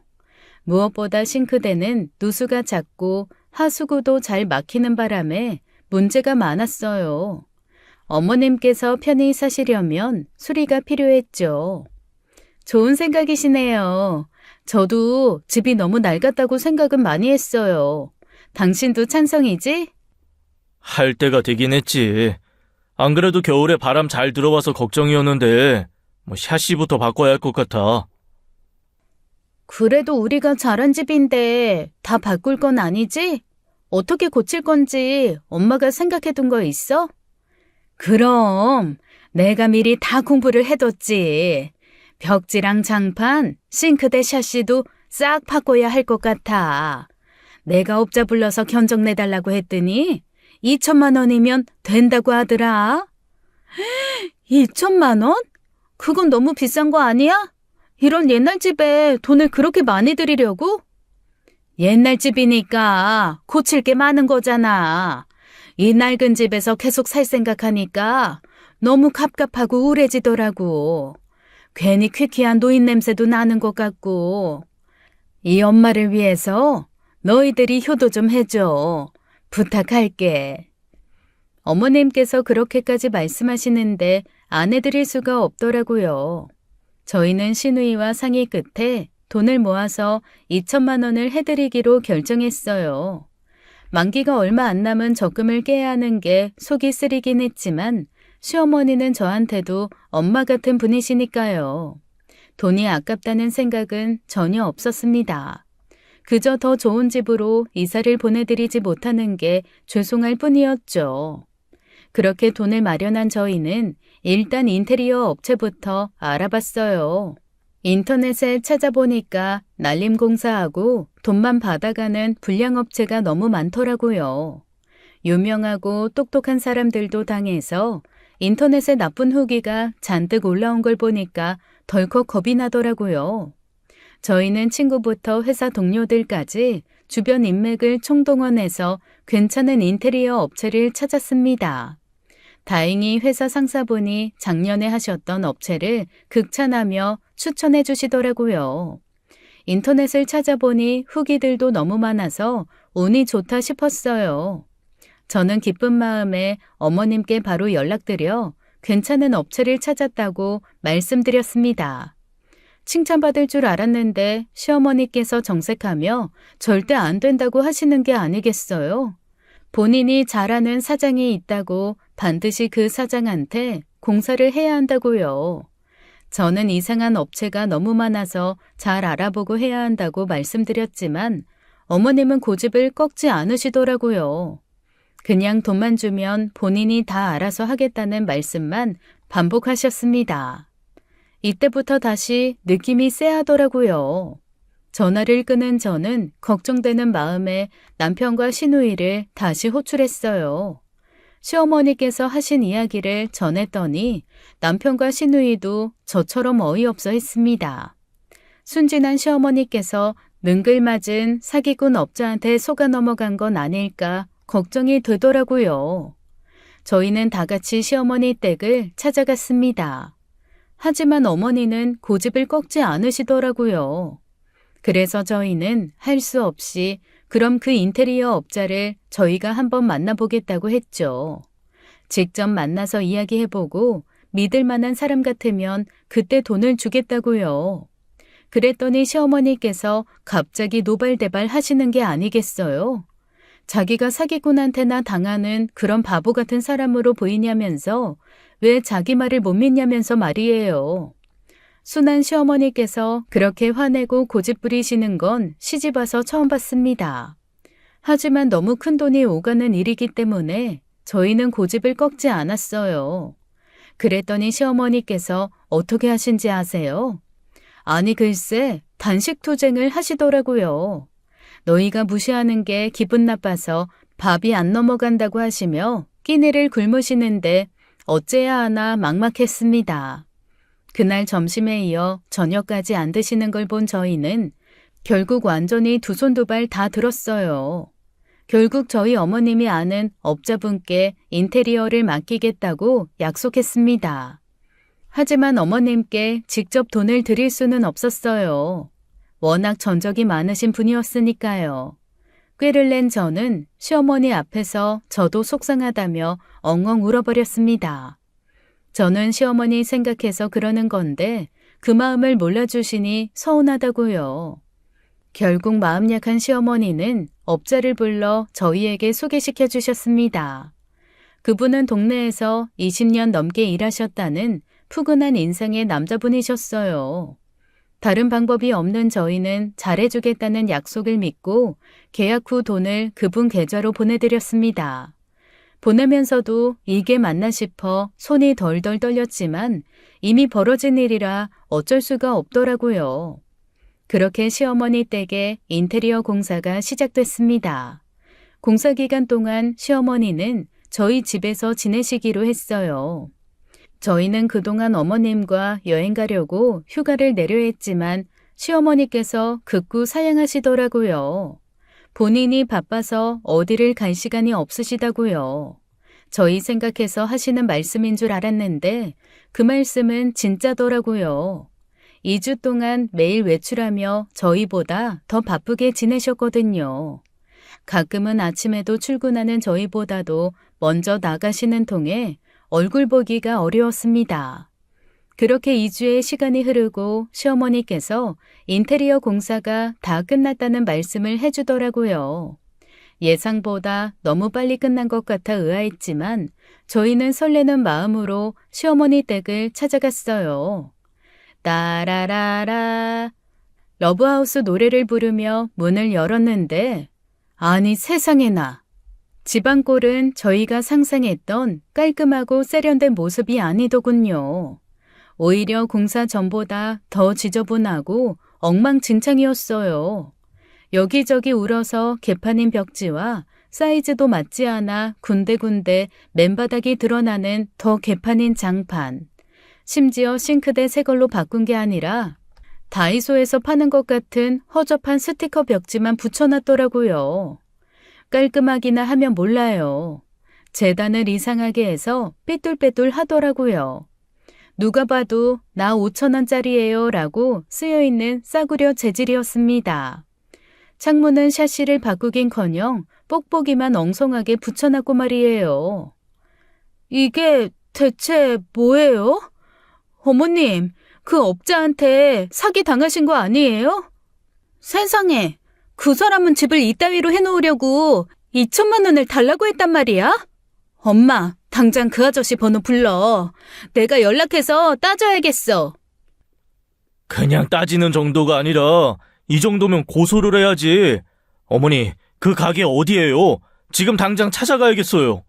무엇보다 싱크대는 누수가 잦고 하수구도 잘 막히는 바람에 문제가 많았어요. 어머님께서 편히 사시려면 수리가 필요했죠. 좋은 생각이시네요. 저도 집이 너무 낡았다고 생각은 많이 했어요. 당신도 찬성이지? 할 때가 되긴 했지. 안 그래도 겨울에 바람 잘 들어와서 걱정이었는데 샤시부터 바꿔야 할 것 같아. 그래도 우리가 잘한 집인데 다 바꿀 건 아니지? 어떻게 고칠 건지 엄마가 생각해둔 거 있어? 그럼 내가 미리 다 공부를 해뒀지. 벽지랑 장판, 싱크대 샤시도 싹 바꿔야 할 것 같아. 내가 업자 불러서 견적 내달라고 했더니 2천만 원이면 된다고 하더라. 2천만 원? 그건 너무 비싼 거 아니야? 이런 옛날 집에 돈을 그렇게 많이 들이려고? 옛날 집이니까 고칠 게 많은 거잖아. 이 낡은 집에서 계속 살 생각하니까 너무 갑갑하고 우울해지더라고. 괜히 퀴퀴한 노인 냄새도 나는 것 같고. 이 엄마를 위해서 너희들이 효도 좀 해줘. 부탁할게. 어머님께서 그렇게까지 말씀하시는데 안 해드릴 수가 없더라고요. 저희는 시누이와 상의 끝에 돈을 모아서 2천만 원을 해드리기로 결정했어요. 만기가 얼마 안 남은 적금을 깨야 하는 게 속이 쓰리긴 했지만 시어머니는 저한테도 엄마 같은 분이시니까요. 돈이 아깝다는 생각은 전혀 없었습니다. 그저 더 좋은 집으로 이사를 보내드리지 못하는 게 죄송할 뿐이었죠. 그렇게 돈을 마련한 저희는 일단 인테리어 업체부터 알아봤어요. 인터넷에 찾아보니까 날림공사하고 돈만 받아가는 불량업체가 너무 많더라고요. 유명하고 똑똑한 사람들도 당해서 인터넷에 나쁜 후기가 잔뜩 올라온 걸 보니까 덜컥 겁이 나더라고요. 저희는 친구부터 회사 동료들까지 주변 인맥을 총동원해서 괜찮은 인테리어 업체를 찾았습니다. 다행히 회사 상사분이 작년에 하셨던 업체를 극찬하며 추천해 주시더라고요. 인터넷을 찾아보니 후기들도 너무 많아서 운이 좋다 싶었어요. 저는 기쁜 마음에 어머님께 바로 연락드려 괜찮은 업체를 찾았다고 말씀드렸습니다. 칭찬받을 줄 알았는데 시어머니께서 정색하며 절대 안 된다고 하시는 게 아니겠어요? 본인이 잘하는 사장이 있다고 반드시 그 사장한테 공사를 해야 한다고요. 저는 이상한 업체가 너무 많아서 잘 알아보고 해야 한다고 말씀드렸지만 어머님은 고집을 꺾지 않으시더라고요. 그냥 돈만 주면 본인이 다 알아서 하겠다는 말씀만 반복하셨습니다. 이때부터 다시 느낌이 쎄하더라고요. 전화를 끊은 저는 걱정되는 마음에 남편과 시누이를 다시 호출했어요. 시어머니께서 하신 이야기를 전했더니 남편과 시누이도 저처럼 어이없어 했습니다. 순진한 시어머니께서 능글맞은 사기꾼 업자한테 속아 넘어간 건 아닐까 걱정이 되더라고요. 저희는 다 같이 시어머니 댁을 찾아갔습니다. 하지만 어머니는 고집을 꺾지 않으시더라고요. 그래서 저희는 할 수 없이 그럼 그 인테리어 업자를 저희가 한번 만나보겠다고 했죠. 직접 만나서 이야기해보고 믿을 만한 사람 같으면 그때 돈을 주겠다고요. 그랬더니 시어머니께서 갑자기 노발대발 하시는 게 아니겠어요? 자기가 사기꾼한테나 당하는 그런 바보 같은 사람으로 보이냐면서 왜 자기 말을 못 믿냐면서 말이에요. 순한 시어머니께서 그렇게 화내고 고집 부리시는 건 시집 와서 처음 봤습니다. 하지만 너무 큰 돈이 오가는 일이기 때문에 저희는 고집을 꺾지 않았어요. 그랬더니 시어머니께서 어떻게 하신지 아세요? 아니 글쎄 단식투쟁을 하시더라고요. 너희가 무시하는 게 기분 나빠서 밥이 안 넘어간다고 하시며 끼니를 굶으시는데 어째야 하나 막막했습니다. 그날 점심에 이어 저녁까지 안 드시는 걸 본 저희는 결국 완전히 두 손 두 발 다 들었어요. 결국 저희 어머님이 아는 업자분께 인테리어를 맡기겠다고 약속했습니다. 하지만 어머님께 직접 돈을 드릴 수는 없었어요. 워낙 전적이 많으신 분이었으니까요. 꾀를 낸 저는 시어머니 앞에서 저도 속상하다며 엉엉 울어버렸습니다. 저는 시어머니 생각해서 그러는 건데 그 마음을 몰라주시니 서운하다고요. 결국 마음 약한 시어머니는 업자를 불러 저희에게 소개시켜 주셨습니다. 그분은 동네에서 20년 넘게 일하셨다는 푸근한 인상의 남자분이셨어요. 다른 방법이 없는 저희는 잘해주겠다는 약속을 믿고 계약 후 돈을 그분 계좌로 보내드렸습니다. 보내면서도 이게 맞나 싶어 손이 덜덜 떨렸지만 이미 벌어진 일이라 어쩔 수가 없더라고요. 그렇게 시어머니 댁에 인테리어 공사가 시작됐습니다. 공사 기간 동안 시어머니는 저희 집에서 지내시기로 했어요. 저희는 그동안 어머님과 여행 가려고 휴가를 내려 했지만 시어머니께서 극구 사양하시더라고요. 본인이 바빠서 어디를 갈 시간이 없으시다고요. 저희 생각해서 하시는 말씀인 줄 알았는데 그 말씀은 진짜더라고요. 2주 동안 매일 외출하며 저희보다 더 바쁘게 지내셨거든요. 가끔은 아침에도 출근하는 저희보다도 먼저 나가시는 통에 얼굴 보기가 어려웠습니다. 그렇게 2주의 시간이 흐르고 시어머니께서 인테리어 공사가 다 끝났다는 말씀을 해주더라고요. 예상보다 너무 빨리 끝난 것 같아 의아했지만 저희는 설레는 마음으로 시어머니 댁을 찾아갔어요. 따라라라 러브하우스 노래를 부르며 문을 열었는데 아니 세상에나 집안꼴은 저희가 상상했던 깔끔하고 세련된 모습이 아니더군요. 오히려 공사 전보다 더 지저분하고 엉망진창이었어요. 여기저기 울어서 개판인 벽지와 사이즈도 맞지 않아 군데군데 맨바닥이 드러나는 더 개판인 장판. 심지어 싱크대 새 걸로 바꾼 게 아니라 다이소에서 파는 것 같은 허접한 스티커 벽지만 붙여놨더라고요. 깔끔하기나 하면 몰라요. 재단을 이상하게 해서 삐뚤빼뚤 하더라고요. 누가 봐도 나 5,000원짜리예요 라고 쓰여있는 싸구려 재질이었습니다. 창문은 샤시를 바꾸긴커녕 뽁뽁이만 엉성하게 붙여놨고 말이에요. 이게 대체 뭐예요? 어머님, 그 업자한테 사기 당하신 거 아니에요? 세상에, 그 사람은 집을 이따위로 해놓으려고 2천만 원을 달라고 했단 말이야? 엄마, 당장 그 아저씨 번호 불러. 내가 연락해서 따져야겠어. 그냥 따지는 정도가 아니라 이 정도면 고소를 해야지. 어머니, 그 가게 어디예요? 지금 당장 찾아가야겠어요.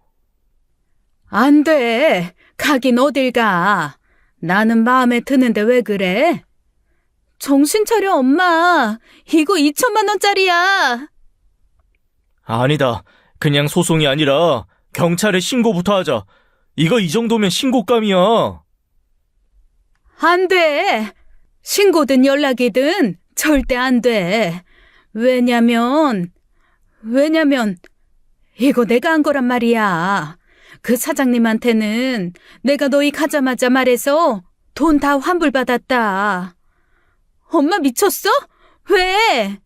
안 돼. 가긴 어딜 가. 나는 마음에 드는데 왜 그래? 정신 차려, 엄마. 이거 2천만 원짜리야. 아니다. 그냥 소송이 아니라 경찰에 신고부터 하자. 이거 이 정도면 신고감이야. 안 돼. 신고든 연락이든 절대 안 돼. 왜냐면 이거 내가 한 거란 말이야. 그 사장님한테는 내가 너희 가자마자 말해서 돈 다 환불받았다. 엄마 미쳤어? 왜?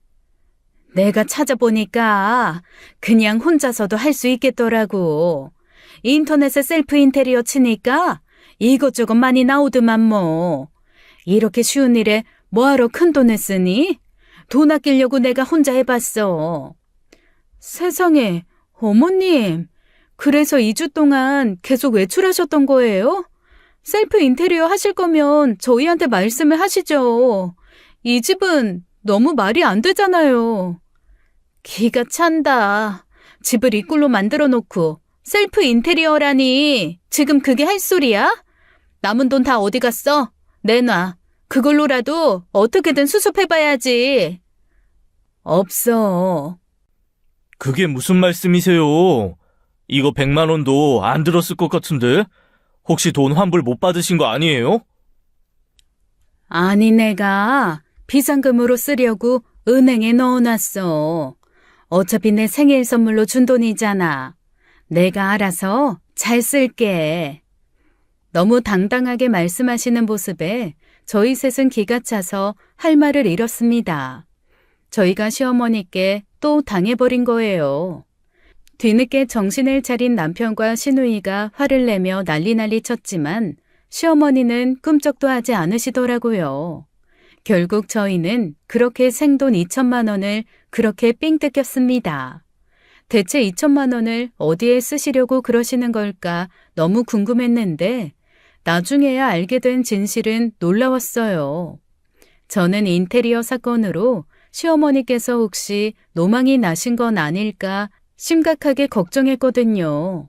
내가 찾아보니까 그냥 혼자서도 할 수 있겠더라고. 인터넷에 셀프 인테리어 치니까 이것저것 많이 나오더만 뭐. 이렇게 쉬운 일에 뭐하러 큰돈을 쓰니? 돈 아끼려고 내가 혼자 해봤어. 세상에, 어머님. 그래서 2주 동안 계속 외출하셨던 거예요? 셀프 인테리어 하실 거면 저희한테 말씀을 하시죠. 이 집은 너무 말이 안 되잖아요. 기가 찬다. 집을 이 꼴로 만들어 놓고 셀프 인테리어라니 지금 그게 할 소리야? 남은 돈 다 어디 갔어? 내놔. 그걸로라도 어떻게든 수습해봐야지. 없어. 그게 무슨 말씀이세요? 이거 100만 원도 안 들었을 것 같은데? 혹시 돈 환불 못 받으신 거 아니에요? 아니, 내가 비상금으로 쓰려고 은행에 넣어놨어. 어차피 내 생일 선물로 준 돈이잖아. 내가 알아서 잘 쓸게. 너무 당당하게 말씀하시는 모습에 저희 셋은 기가 차서 할 말을 잃었습니다. 저희가 시어머니께 또 당해버린 거예요. 뒤늦게 정신을 차린 남편과 시누이가 화를 내며 난리 쳤지만 시어머니는 꿈쩍도 하지 않으시더라고요. 결국 저희는 그렇게 생돈 2천만 원을 그렇게 삥 뜯겼습니다. 대체 2천만 원을 어디에 쓰시려고 그러시는 걸까 너무 궁금했는데 나중에야 알게 된 진실은 놀라웠어요. 저는 인테리어 사건으로 시어머니께서 혹시 노망이 나신 건 아닐까 심각하게 걱정했거든요.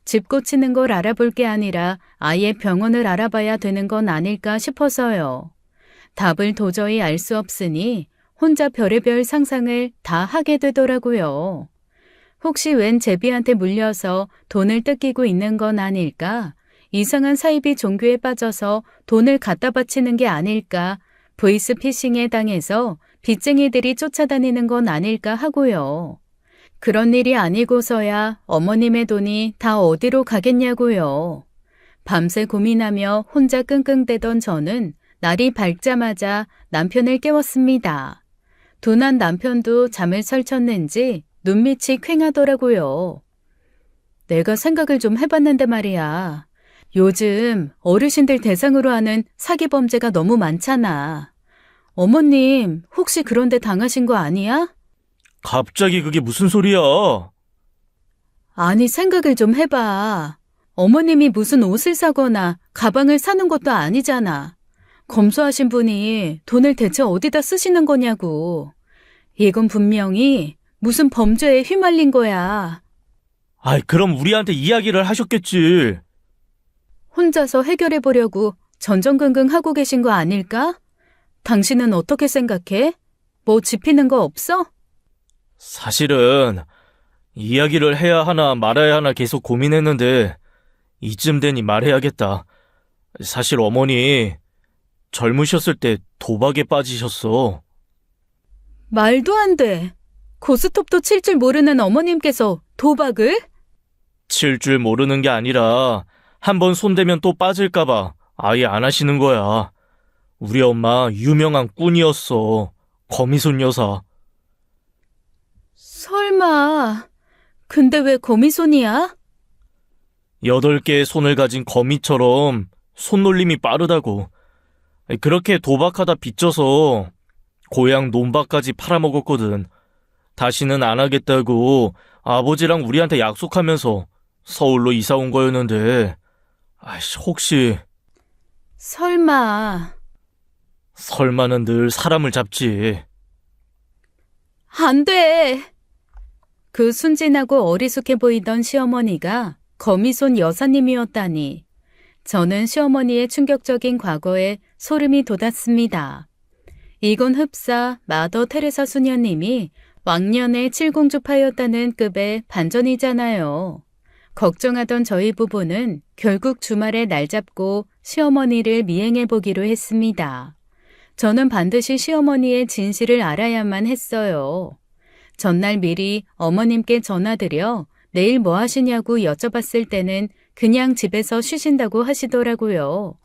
집 고치는 걸 알아볼 게 아니라 아예 병원을 알아봐야 되는 건 아닐까 싶어서요. 답을 도저히 알 수 없으니 혼자 별의별 상상을 다 하게 되더라고요. 혹시 웬 제비한테 물려서 돈을 뜯기고 있는 건 아닐까? 이상한 사이비 종교에 빠져서 돈을 갖다 바치는 게 아닐까? 보이스피싱에 당해서 빚쟁이들이 쫓아다니는 건 아닐까 하고요. 그런 일이 아니고서야 어머님의 돈이 다 어디로 가겠냐고요. 밤새 고민하며 혼자 끙끙대던 저는 날이 밝자마자 남편을 깨웠습니다. 둔한 남편도 잠을 설쳤는지 눈밑이 퀭하더라고요. 내가 생각을 좀 해봤는데 말이야. 요즘 어르신들 대상으로 하는 사기 범죄가 너무 많잖아. 어머님, 혹시 그런 데 당하신 거 아니야? 갑자기 그게 무슨 소리야? 아니, 생각을 좀 해봐. 어머님이 무슨 옷을 사거나 가방을 사는 것도 아니잖아. 검소하신 분이 돈을 대체 어디다 쓰시는 거냐고. 이건 분명히 무슨 범죄에 휘말린 거야. 아이, 그럼 우리한테 이야기를 하셨겠지. 혼자서 해결해 보려고 전전긍긍 하고 계신 거 아닐까? 당신은 어떻게 생각해? 뭐 짚히는 거 없어? 사실은 이야기를 해야 하나 말아야 하나 계속 고민했는데 이쯤 되니 말해야겠다. 사실 어머니 젊으셨을 때 도박에 빠지셨어. 말도 안 돼. 고스톱도 칠 줄 모르는 어머님께서 도박을? 칠 줄 모르는 게 아니라 한번 손대면 또 빠질까봐 아예 안 하시는 거야. 우리 엄마 유명한 꾼이었어. 거미손 여사. 설마. 근데 왜 거미손이야? 8개의 손을 가진 거미처럼 손놀림이 빠르다고. 그렇게 도박하다 빚져서 고향 논밭까지 팔아먹었거든. 다시는 안 하겠다고 아버지랑 우리한테 약속하면서 서울로 이사 온 거였는데, 혹시... 설마. 설마는 늘 사람을 잡지. 안 돼. 그 순진하고 어리숙해 보이던 시어머니가 거미손 여사님이었다니. 저는 시어머니의 충격적인 과거에 소름이 돋았습니다. 이건 흡사 마더 테레사 수녀님이 왕년에 칠공주파였다는 급의 반전이잖아요. 걱정하던 저희 부부는 결국 주말에 날 잡고 시어머니를 미행해보기로 했습니다. 저는 반드시 시어머니의 진실을 알아야만 했어요. 전날 미리 어머님께 전화드려 내일 뭐 하시냐고 여쭤봤을 때는 그냥 집에서 쉬신다고 하시더라고요.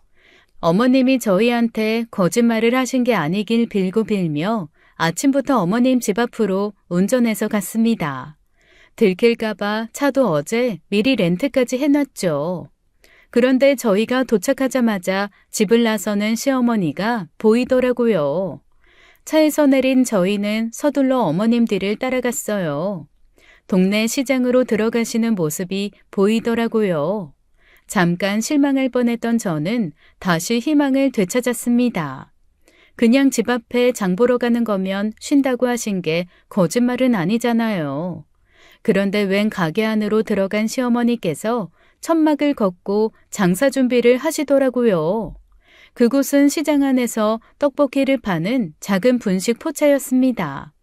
어머님이 저희한테 거짓말을 하신 게 아니길 빌고 빌며 아침부터 어머님 집 앞으로 운전해서 갔습니다. 들킬까봐 차도 어제 미리 렌트까지 해놨죠. 그런데 저희가 도착하자마자 집을 나서는 시어머니가 보이더라고요. 차에서 내린 저희는 서둘러 어머님 뒤를 따라갔어요. 동네 시장으로 들어가시는 모습이 보이더라고요. 잠깐 실망할 뻔했던 저는 다시 희망을 되찾았습니다. 그냥 집 앞에 장 보러 가는 거면 쉰다고 하신 게 거짓말은 아니잖아요. 그런데 웬 가게 안으로 들어간 시어머니께서 천막을 걷고 장사 준비를 하시더라고요. 그곳은 시장 안에서 떡볶이를 파는 작은 분식 포차였습니다.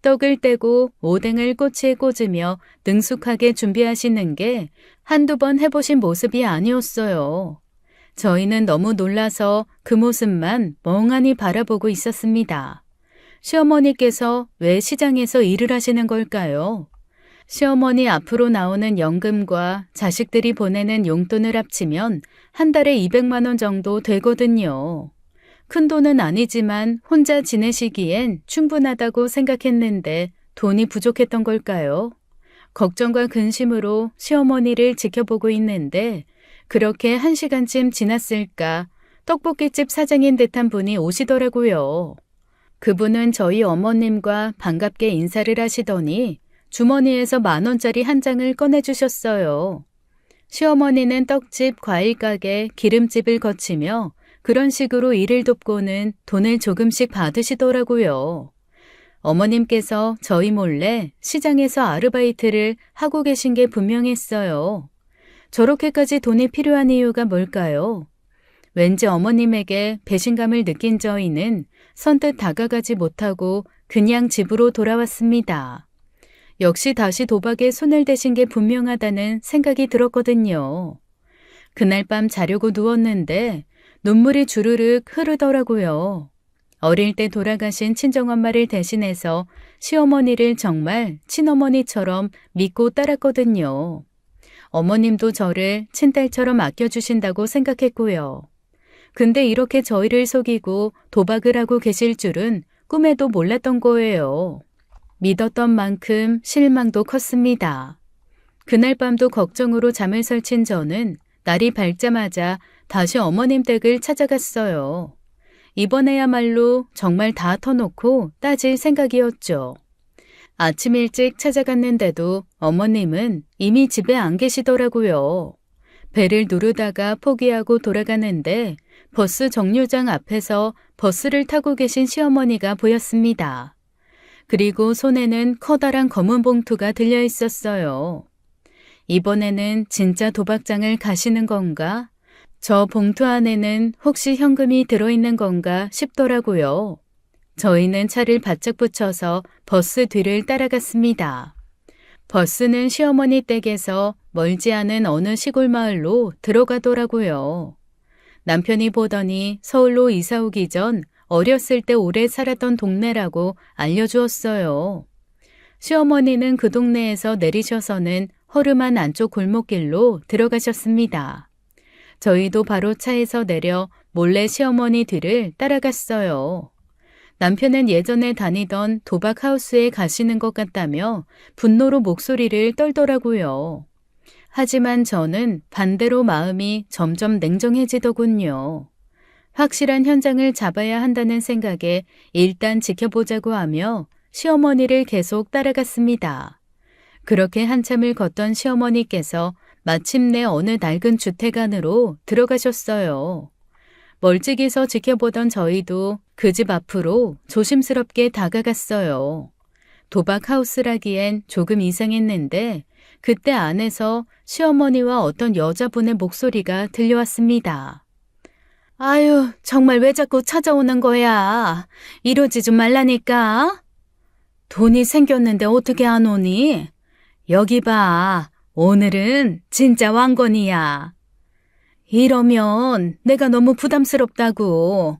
떡을 떼고 오뎅을 꼬치에 꽂으며 능숙하게 준비하시는 게 한두 번 해보신 모습이 아니었어요. 저희는 너무 놀라서 그 모습만 멍하니 바라보고 있었습니다. 시어머니께서 왜 시장에서 일을 하시는 걸까요? 시어머니 앞으로 나오는 연금과 자식들이 보내는 용돈을 합치면 한 달에 200만 원 정도 되거든요. 큰 돈은 아니지만 혼자 지내시기엔 충분하다고 생각했는데 돈이 부족했던 걸까요? 걱정과 근심으로 시어머니를 지켜보고 있는데 그렇게 1시간쯤 지났을까 떡볶이집 사장인 듯한 분이 오시더라고요. 그분은 저희 어머님과 반갑게 인사를 하시더니 주머니에서 10,000원짜리 한 장을 꺼내주셨어요. 시어머니는 떡집, 과일가게, 기름집을 거치며 그런 식으로 일을 돕고는 돈을 조금씩 받으시더라고요. 어머님께서 저희 몰래 시장에서 아르바이트를 하고 계신 게 분명했어요. 저렇게까지 돈이 필요한 이유가 뭘까요? 왠지 어머님에게 배신감을 느낀 저희는 선뜻 다가가지 못하고 그냥 집으로 돌아왔습니다. 역시 다시 도박에 손을 대신 게 분명하다는 생각이 들었거든요. 그날 밤 자려고 누웠는데 눈물이 주르륵 흐르더라고요. 어릴 때 돌아가신 친정엄마를 대신해서 시어머니를 정말 친어머니처럼 믿고 따랐거든요. 어머님도 저를 친딸처럼 아껴주신다고 생각했고요. 근데 이렇게 저희를 속이고 도박을 하고 계실 줄은 꿈에도 몰랐던 거예요. 믿었던 만큼 실망도 컸습니다. 그날 밤도 걱정으로 잠을 설친 저는 날이 밝자마자 다시 어머님 댁을 찾아갔어요. 이번에야말로 정말 다 터놓고 따질 생각이었죠. 아침 일찍 찾아갔는데도 어머님은 이미 집에 안 계시더라고요. 배를 누르다가 포기하고 돌아가는데 버스 정류장 앞에서 버스를 타고 계신 시어머니가 보였습니다. 그리고 손에는 커다란 검은 봉투가 들려 있었어요. 이번에는 진짜 도박장을 가시는 건가? 저 봉투 안에는 혹시 현금이 들어있는 건가 싶더라고요. 저희는 차를 바짝 붙여서 버스 뒤를 따라갔습니다. 버스는 시어머니 댁에서 멀지 않은 어느 시골 마을로 들어가더라고요. 남편이 보더니 서울로 이사 오기 전 어렸을 때 오래 살았던 동네라고 알려주었어요. 시어머니는 그 동네에서 내리셔서는 허름한 안쪽 골목길로 들어가셨습니다. 저희도 바로 차에서 내려 몰래 시어머니 뒤를 따라갔어요. 남편은 예전에 다니던 도박하우스에 가시는 것 같다며 분노로 목소리를 떨더라고요. 하지만 저는 반대로 마음이 점점 냉정해지더군요. 확실한 현장을 잡아야 한다는 생각에 일단 지켜보자고 하며 시어머니를 계속 따라갔습니다. 그렇게 한참을 걷던 시어머니께서 마침내 어느 낡은 주택 안으로 들어가셨어요. 멀찍이서 지켜보던 저희도 그 집 앞으로 조심스럽게 다가갔어요. 도박하우스라기엔 조금 이상했는데 그때 안에서 시어머니와 어떤 여자분의 목소리가 들려왔습니다. 아유, 정말 왜 자꾸 찾아오는 거야? 이러지 좀 말라니까. 돈이 생겼는데 어떻게 안 오니? 여기 봐. 오늘은 진짜 왕건이야. 이러면 내가 너무 부담스럽다고.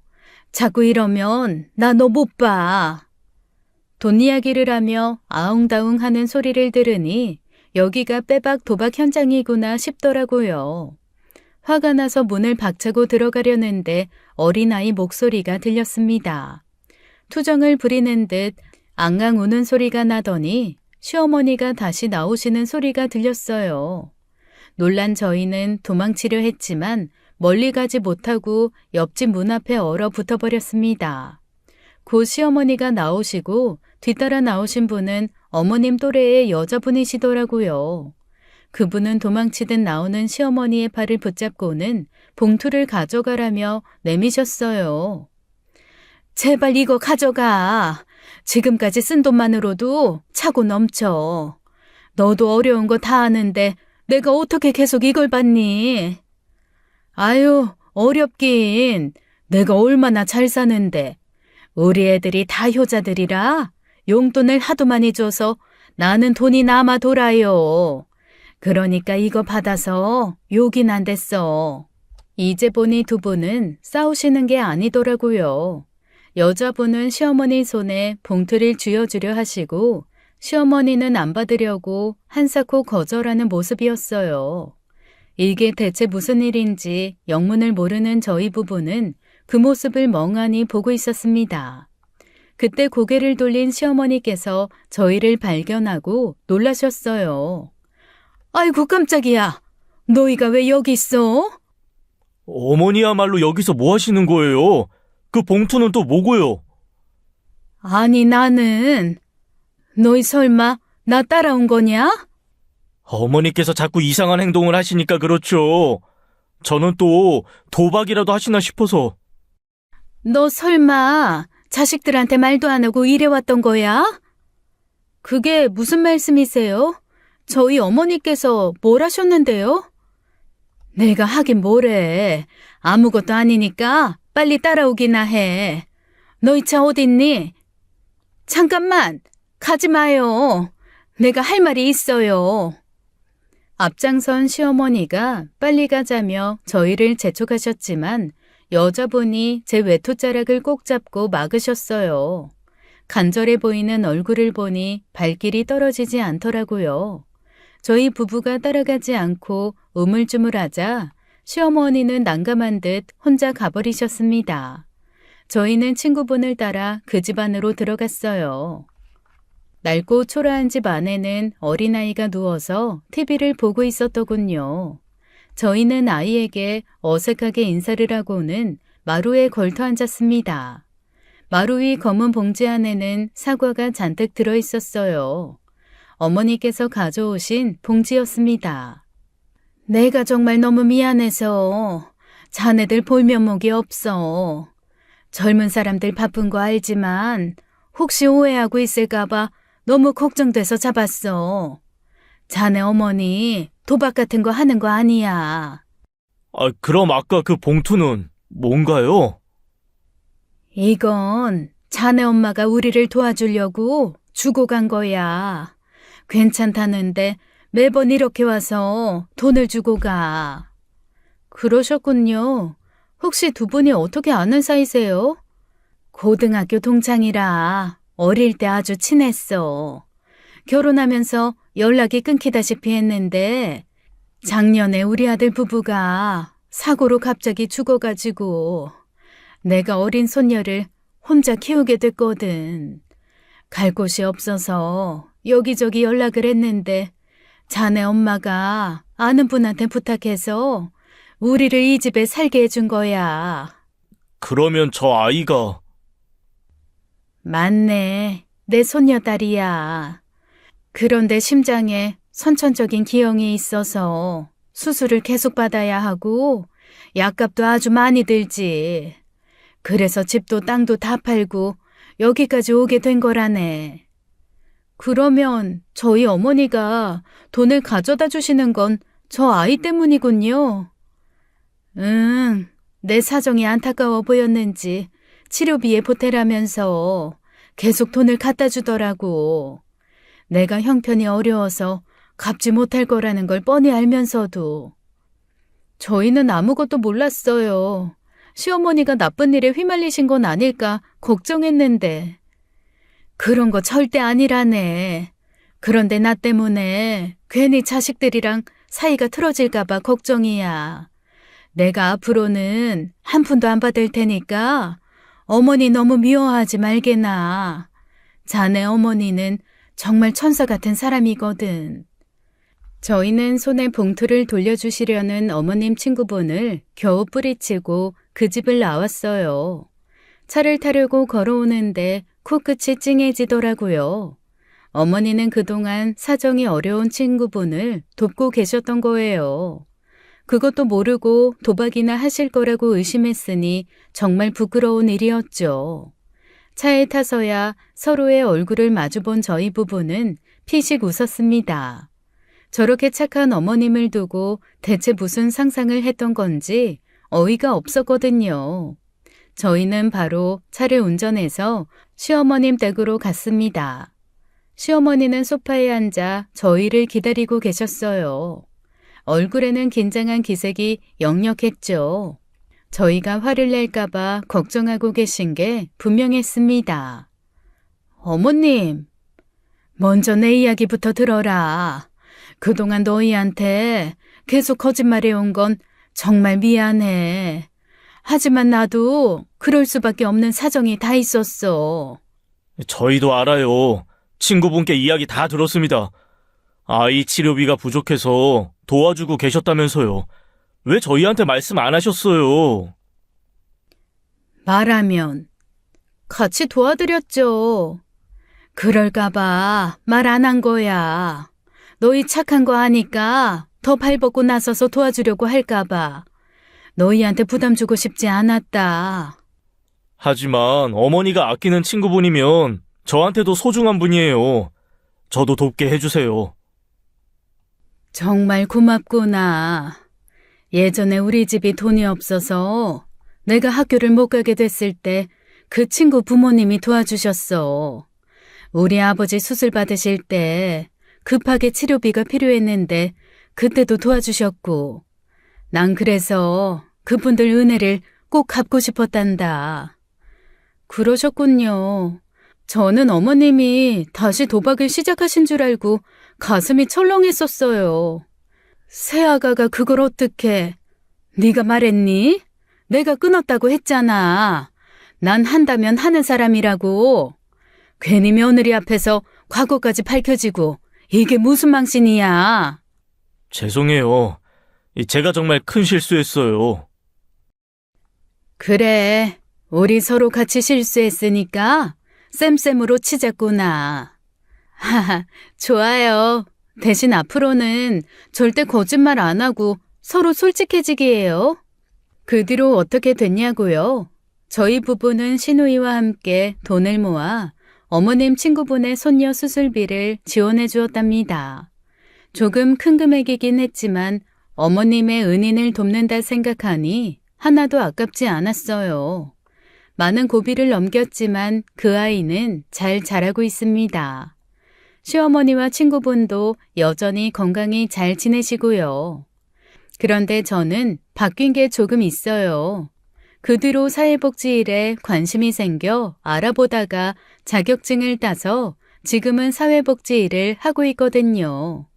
자꾸 이러면 나 너 못 봐. 돈 이야기를 하며 아웅다웅 하는 소리를 들으니 여기가 빼박 도박 현장이구나 싶더라고요. 화가 나서 문을 박차고 들어가려는데 어린아이 목소리가 들렸습니다. 투정을 부리는 듯 앙앙 우는 소리가 나더니 시어머니가 다시 나오시는 소리가 들렸어요. 놀란 저희는 도망치려 했지만 멀리 가지 못하고 옆집 문 앞에 얼어붙어 버렸습니다. 곧 시어머니가 나오시고 뒤따라 나오신 분은 어머님 또래의 여자분이시더라고요. 그분은 도망치듯 나오는 시어머니의 팔을 붙잡고는 봉투를 가져가라며 내미셨어요. 제발 이거 가져가. 지금까지 쓴 돈만으로도 차고 넘쳐. 너도 어려운 거 다 아는데 내가 어떻게 계속 이걸 받니? 아유, 어렵긴. 내가 얼마나 잘 사는데. 우리 애들이 다 효자들이라 용돈을 하도 많이 줘서 나는 돈이 남아 돌아요. 그러니까 이거 받아서 욕이 난댔어. 이제 보니 두 분은 싸우시는 게 아니더라고요. 여자분은 시어머니 손에 봉투를 쥐어주려 하시고 시어머니는 안 받으려고 한사코 거절하는 모습이었어요. 이게 대체 무슨 일인지 영문을 모르는 저희 부부는 그 모습을 멍하니 보고 있었습니다. 그때 고개를 돌린 시어머니께서 저희를 발견하고 놀라셨어요. 아이고 깜짝이야. 너희가 왜 여기 있어? 어머니야말로 여기서 뭐 하시는 거예요? 그 봉투는 또 뭐고요? 아니 나는 너희 설마 나 따라온 거냐? 어머니께서 자꾸 이상한 행동을 하시니까 그렇죠. 저는 또 도박이라도 하시나 싶어서. 너 설마 자식들한테 말도 안 하고 일해왔던 거야? 그게 무슨 말씀이세요? 저희 어머니께서 뭘 하셨는데요? 내가 하긴 뭐래. 아무것도 아니니까 빨리 따라오기나 해. 너희 차 어딨니? 잠깐만, 가지 마요. 내가 할 말이 있어요. 앞장선 시어머니가 빨리 가자며 저희를 재촉하셨지만 여자분이 제 외투자락을 꼭 잡고 막으셨어요. 간절해 보이는 얼굴을 보니 발길이 떨어지지 않더라고요. 저희 부부가 따라가지 않고 우물쭈물하자 시어머니는 난감한 듯 혼자 가버리셨습니다. 저희는 친구분을 따라 그 집 안으로 들어갔어요. 낡고 초라한 집 안에는 어린아이가 누워서 TV를 보고 있었더군요. 저희는 아이에게 어색하게 인사를 하고는 마루에 걸터 앉았습니다. 마루 위 검은 봉지 안에는 사과가 잔뜩 들어있었어요. 어머니께서 가져오신 봉지였습니다. 내가 정말 너무 미안해서 자네들 볼 면목이 없어. 젊은 사람들 바쁜 거 알지만 혹시 오해하고 있을까봐 너무 걱정돼서 잡았어. 자네 어머니 도박 같은 거 하는 거 아니야. 그럼 아까 그 봉투는 뭔가요? 이건 자네 엄마가 우리를 도와주려고 주고 간 거야. 괜찮다는데 매번 이렇게 와서 돈을 주고 가. 그러셨군요. 혹시 두 분이 어떻게 아는 사이세요? 고등학교 동창이라 어릴 때 아주 친했어. 결혼하면서 연락이 끊기다시피 했는데 작년에 우리 아들 부부가 사고로 갑자기 죽어가지고 내가 어린 손녀를 혼자 키우게 됐거든. 갈 곳이 없어서 여기저기 연락을 했는데 자네 엄마가 아는 분한테 부탁해서 우리를 이 집에 살게 해준 거야. 그러면 저 아이가... 맞네. 내 손녀딸이야. 그런데 심장에 선천적인 기형이 있어서 수술을 계속 받아야 하고 약값도 아주 많이 들지. 그래서 집도 땅도 다 팔고 여기까지 오게 된 거라네. 그러면 저희 어머니가 돈을 가져다 주시는 건 저 아이 때문이군요. 응, 내 사정이 안타까워 보였는지 치료비에 보태라면서 계속 돈을 갖다 주더라고. 내가 형편이 어려워서 갚지 못할 거라는 걸 뻔히 알면서도. 저희는 아무것도 몰랐어요. 시어머니가 나쁜 일에 휘말리신 건 아닐까 걱정했는데. 그런 거 절대 아니라네. 그런데 나 때문에 괜히 자식들이랑 사이가 틀어질까봐 걱정이야. 내가 앞으로는 한 푼도 안 받을 테니까 어머니 너무 미워하지 말게나. 자네 어머니는 정말 천사 같은 사람이거든. 저희는 손에 봉투를 돌려주시려는 어머님 친구분을 겨우 뿌리치고 그 집을 나왔어요. 차를 타려고 걸어오는데 코끝이 찡해지더라고요. 어머니는 그동안 사정이 어려운 친구분을 돕고 계셨던 거예요. 그것도 모르고 도박이나 하실 거라고 의심했으니 정말 부끄러운 일이었죠. 차에 타서야 서로의 얼굴을 마주본 저희 부부는 피식 웃었습니다. 저렇게 착한 어머님을 두고 대체 무슨 상상을 했던 건지 어이가 없었거든요. 저희는 바로 차를 운전해서 시어머님 댁으로 갔습니다. 시어머니는 소파에 앉아 저희를 기다리고 계셨어요. 얼굴에는 긴장한 기색이 역력했죠. 저희가 화를 낼까봐 걱정하고 계신 게 분명했습니다. 어머님, 먼저 내 이야기부터 들어라. 그동안 너희한테 계속 거짓말해온 건 정말 미안해. 하지만 나도 그럴 수밖에 없는 사정이 다 있었어. 저희도 알아요. 친구분께 이야기 다 들었습니다. 아이 치료비가 부족해서 도와주고 계셨다면서요. 왜 저희한테 말씀 안 하셨어요? 말하면 같이 도와드렸죠. 그럴까봐 말 안 한 거야. 너희 착한 거 아니까 더 발벗고 나서서 도와주려고 할까봐. 너희한테 부담 주고 싶지 않았다. 하지만 어머니가 아끼는 친구분이면 저한테도 소중한 분이에요. 저도 돕게 해주세요. 정말 고맙구나. 예전에 우리 집이 돈이 없어서 내가 학교를 못 가게 됐을 때 그 친구 부모님이 도와주셨어. 우리 아버지 수술 받으실 때 급하게 치료비가 필요했는데 그때도 도와주셨고, 난 그래서 그분들 은혜를 꼭 갚고 싶었단다. 그러셨군요. 저는 어머님이 다시 도박을 시작하신 줄 알고 가슴이 철렁했었어요. 새아가가 그걸 어떻게? 네가 말했니? 내가 끊었다고 했잖아. 난 한다면 하는 사람이라고. 괜히 며느리 앞에서 과거까지 밝혀지고 이게 무슨 망신이야. 죄송해요. 제가 정말 큰 실수했어요. 그래, 우리 서로 같이 실수했으니까 쌤쌤으로 치자꾸나. 하하, 좋아요. 대신 앞으로는 절대 거짓말 안 하고 서로 솔직해지기예요. 그 뒤로 어떻게 됐냐고요? 저희 부부는 시누이와 함께 돈을 모아 어머님 친구분의 손녀 수술비를 지원해 주었답니다. 조금 큰 금액이긴 했지만 어머님의 은인을 돕는다 생각하니 하나도 아깝지 않았어요. 많은 고비를 넘겼지만 그 아이는 잘 자라고 있습니다. 시어머니와 친구분도 여전히 건강히 잘 지내시고요. 그런데 저는 바뀐 게 조금 있어요. 그 뒤로 사회복지일에 관심이 생겨 알아보다가 자격증을 따서 지금은 사회복지일을 하고 있거든요.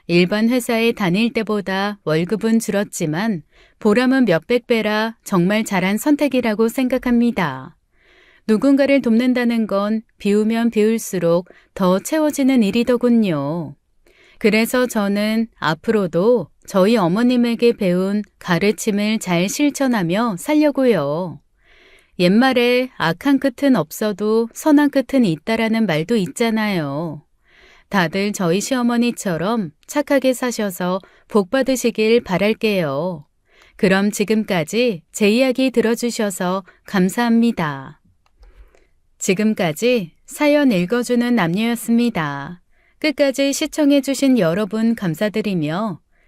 일반 회사에 다닐 때보다 월급은 줄었지만 보람은 몇백 배라 정말 잘한 선택이라고 생각합니다. 누군가를 돕는다는 건 비우면 비울수록 더 채워지는 일이더군요. 그래서 저는 앞으로도 저희 어머님에게 배운 가르침을 잘 실천하며 살려고요. 옛말에 악한 끝은 없어도 선한 끝은 있다라는 말도 있잖아요. 다들 저희 시어머니처럼 착하게 사셔서 복 받으시길 바랄게요. 그럼 지금까지 제 이야기 들어주셔서 감사합니다. 지금까지 사연 읽어주는 남녀였습니다. 끝까지 시청해주신 여러분 감사드리며